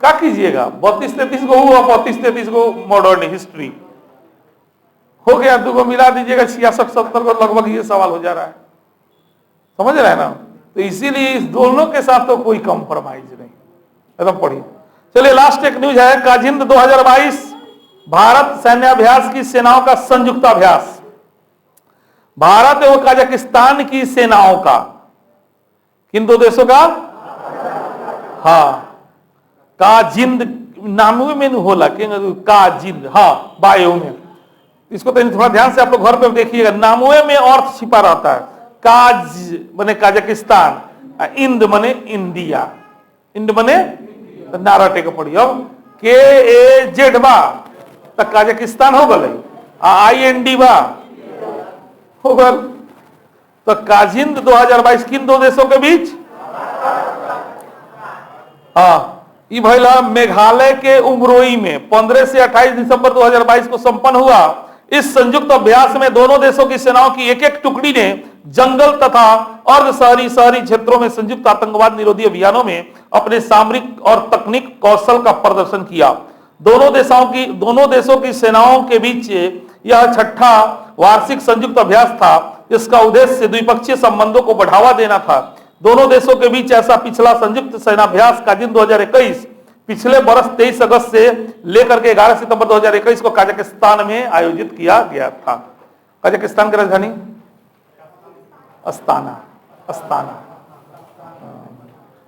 A: क्या कीजिएगा, 32-33 को हुआ, 32-33 को मॉडर्न हिस्ट्री हो गया, 2 को मिला दीजिएगा 66-70 को लगभग ये सवाल हो जा रहा है। समझ रहे हैं ना। तो इसीलिए इस दोनों के साथ तो कोई कंप्रोमाइज नहीं, एकदम पढ़िए। चलिए लास्ट एक न्यूज है, काजिंद 2022 भारत सैन्याभ्यास की सेनाओं का संयुक्त अभ्यास। भारत एवं कजाकिस्तान की सेनाओं का, किन 2 देशों का? हाँ, काजिंद नाम में होला काजिंद, हाँ बायो में। इसको तो थोड़ा ध्यान से आप लोग घर पे देखिएगा, नामुए में अर्थ छिपा रहता है। काज बने काजाकिस्तान, इंद बने इंडिया, इंड बने नाराटे के पढ़िए। अब KAZ बा तो काजाकिस्तान हो गए, IND बा हो गल। तो काजिंद 2022 किन 2 देशों के बीच? हाँ, ये भैला मेघालय के उमरोई में 15 से 28 दिसंबर 2022 को संपन्न हुआ। इस संयुक्त अभ्यास में दोनों देशों की सेनाओं की एक टुकड़ी ने जंगल तथा अर्ध शहरी क्षेत्रों में संयुक्त आतंकवाद निरोधी अभियानों में अपने सामरिक और तकनीक कौशल का प्रदर्शन किया। दोनों देशों की सेनाओं के बीच यह 6ठा वार्षिक संयुक्त अभ्यास था। इसका उद्देश्य द्विपक्षीय संबंधों को बढ़ावा देना था। दोनों देशों के बीच ऐसा पिछला संयुक्त सेनाभ्यास काजिंद 2021 पिछले वर्ष 23 अगस्त से लेकर के 11 सितंबर 2021 को कजाकिस्तान में आयोजित किया गया था। कजाकिस्तान की राजधानी अस्ताना।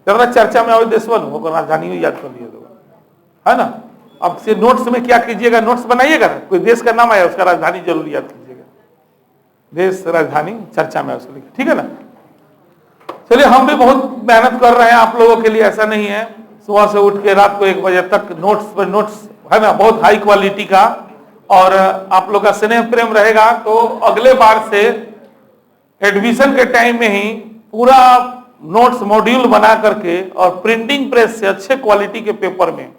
A: जरा चर्चा में देश राजधानी याद कर लिया लोग, है ना। अब से नोट्स में क्या कीजिएगा, नोट्स बनाइएगा, कोई देश का नाम आया उसका राजधानी जरूर याद कीजिएगा। देश राजधानी चर्चा में उसको लिखिए, ठीक है ना। चलिए, हम भी बहुत मेहनत कर रहे हैं आप लोगों के लिए, ऐसा नहीं है। सुबह से उठ के रात को 1 बजे तक नोट्स पर नोट्स, है ना, बहुत हाई क्वालिटी का। और आप लोग का स्नेह प्रेम रहेगा तो अगले बार से एडमिशन के टाइम में ही पूरा नोट्स मॉड्यूल बना करके और प्रिंटिंग प्रेस से अच्छे क्वालिटी के पेपर में,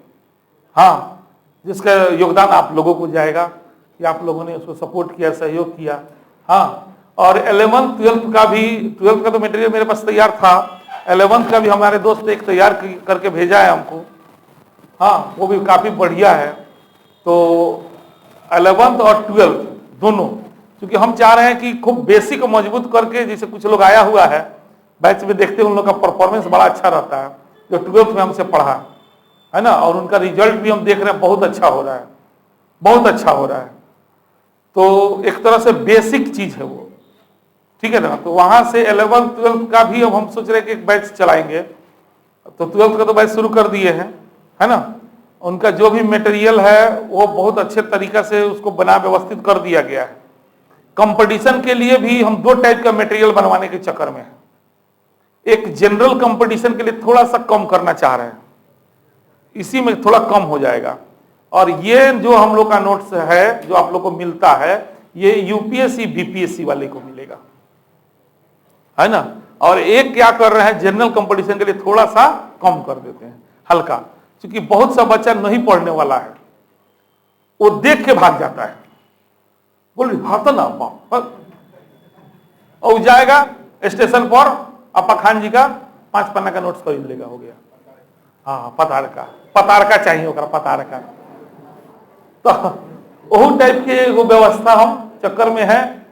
A: हाँ, जिसका योगदान आप लोगों को जाएगा कि आप लोगों ने उसको सपोर्ट किया, सहयोग किया। हाँ, और 11th 12th का भी, 12th का तो मटेरियल मेरे पास तैयार था, 11th का भी हमारे दोस्त एक तैयार करके भेजा है हमको। हाँ, वो भी काफी बढ़िया है। तो 11th और 12th दोनों, क्योंकि हम चाह रहे हैं कि खूब बेसिक को मजबूत करके, जैसे कुछ लोग आया हुआ है बैच में, देखते हैं उन लोग का परफॉर्मेंस बड़ा अच्छा रहता है, जो 12th में हमसे पढ़ा है ना, और उनका रिजल्ट भी हम देख रहे हैं बहुत अच्छा हो रहा है, बहुत अच्छा हो रहा है। तो एक तरह से बेसिक चीज है वो, ठीक है ना। तो वहां से 11th 12th का भी अब हम सोच रहे हैं कि एक बैच चलाएंगे। तो 12th का तो बैच शुरू कर दिए हैं, है ना। उनका जो भी मटेरियल है वो बहुत अच्छे तरीका से उसको बना व्यवस्थित कर दिया गया है। कंपटीशन के लिए भी हम 2 टाइप का मटेरियल बनवाने के चक्कर में है। एक जनरल कंपटीशन के लिए थोड़ा सा कम करना चाह रहे हैं, इसी में थोड़ा कम हो जाएगा। और ये जो हम लोग का नोट्स है जो आप लोग को मिलता है, ये यूपीएससी बीपीएससी वाले को मिलेगा, है ना। और एक क्या कर रहे हैं, जनरल कंपटीशन के लिए थोड़ा सा कम कर देते हैं, हल्का, क्योंकि बहुत सा बच्चा नहीं पढ़ने वाला है, वो देख के भाग जाता है, बोल भागता ना और जाएगा स्टेशन पर, अपा खान जी का 5 पन्ना का नोट्स खरीद लेगा, हो गया। हाँ, पतारका चाहिए होगा, पतारका। तो वो टाइप के वो व्यवस्था हम चक्कर में है।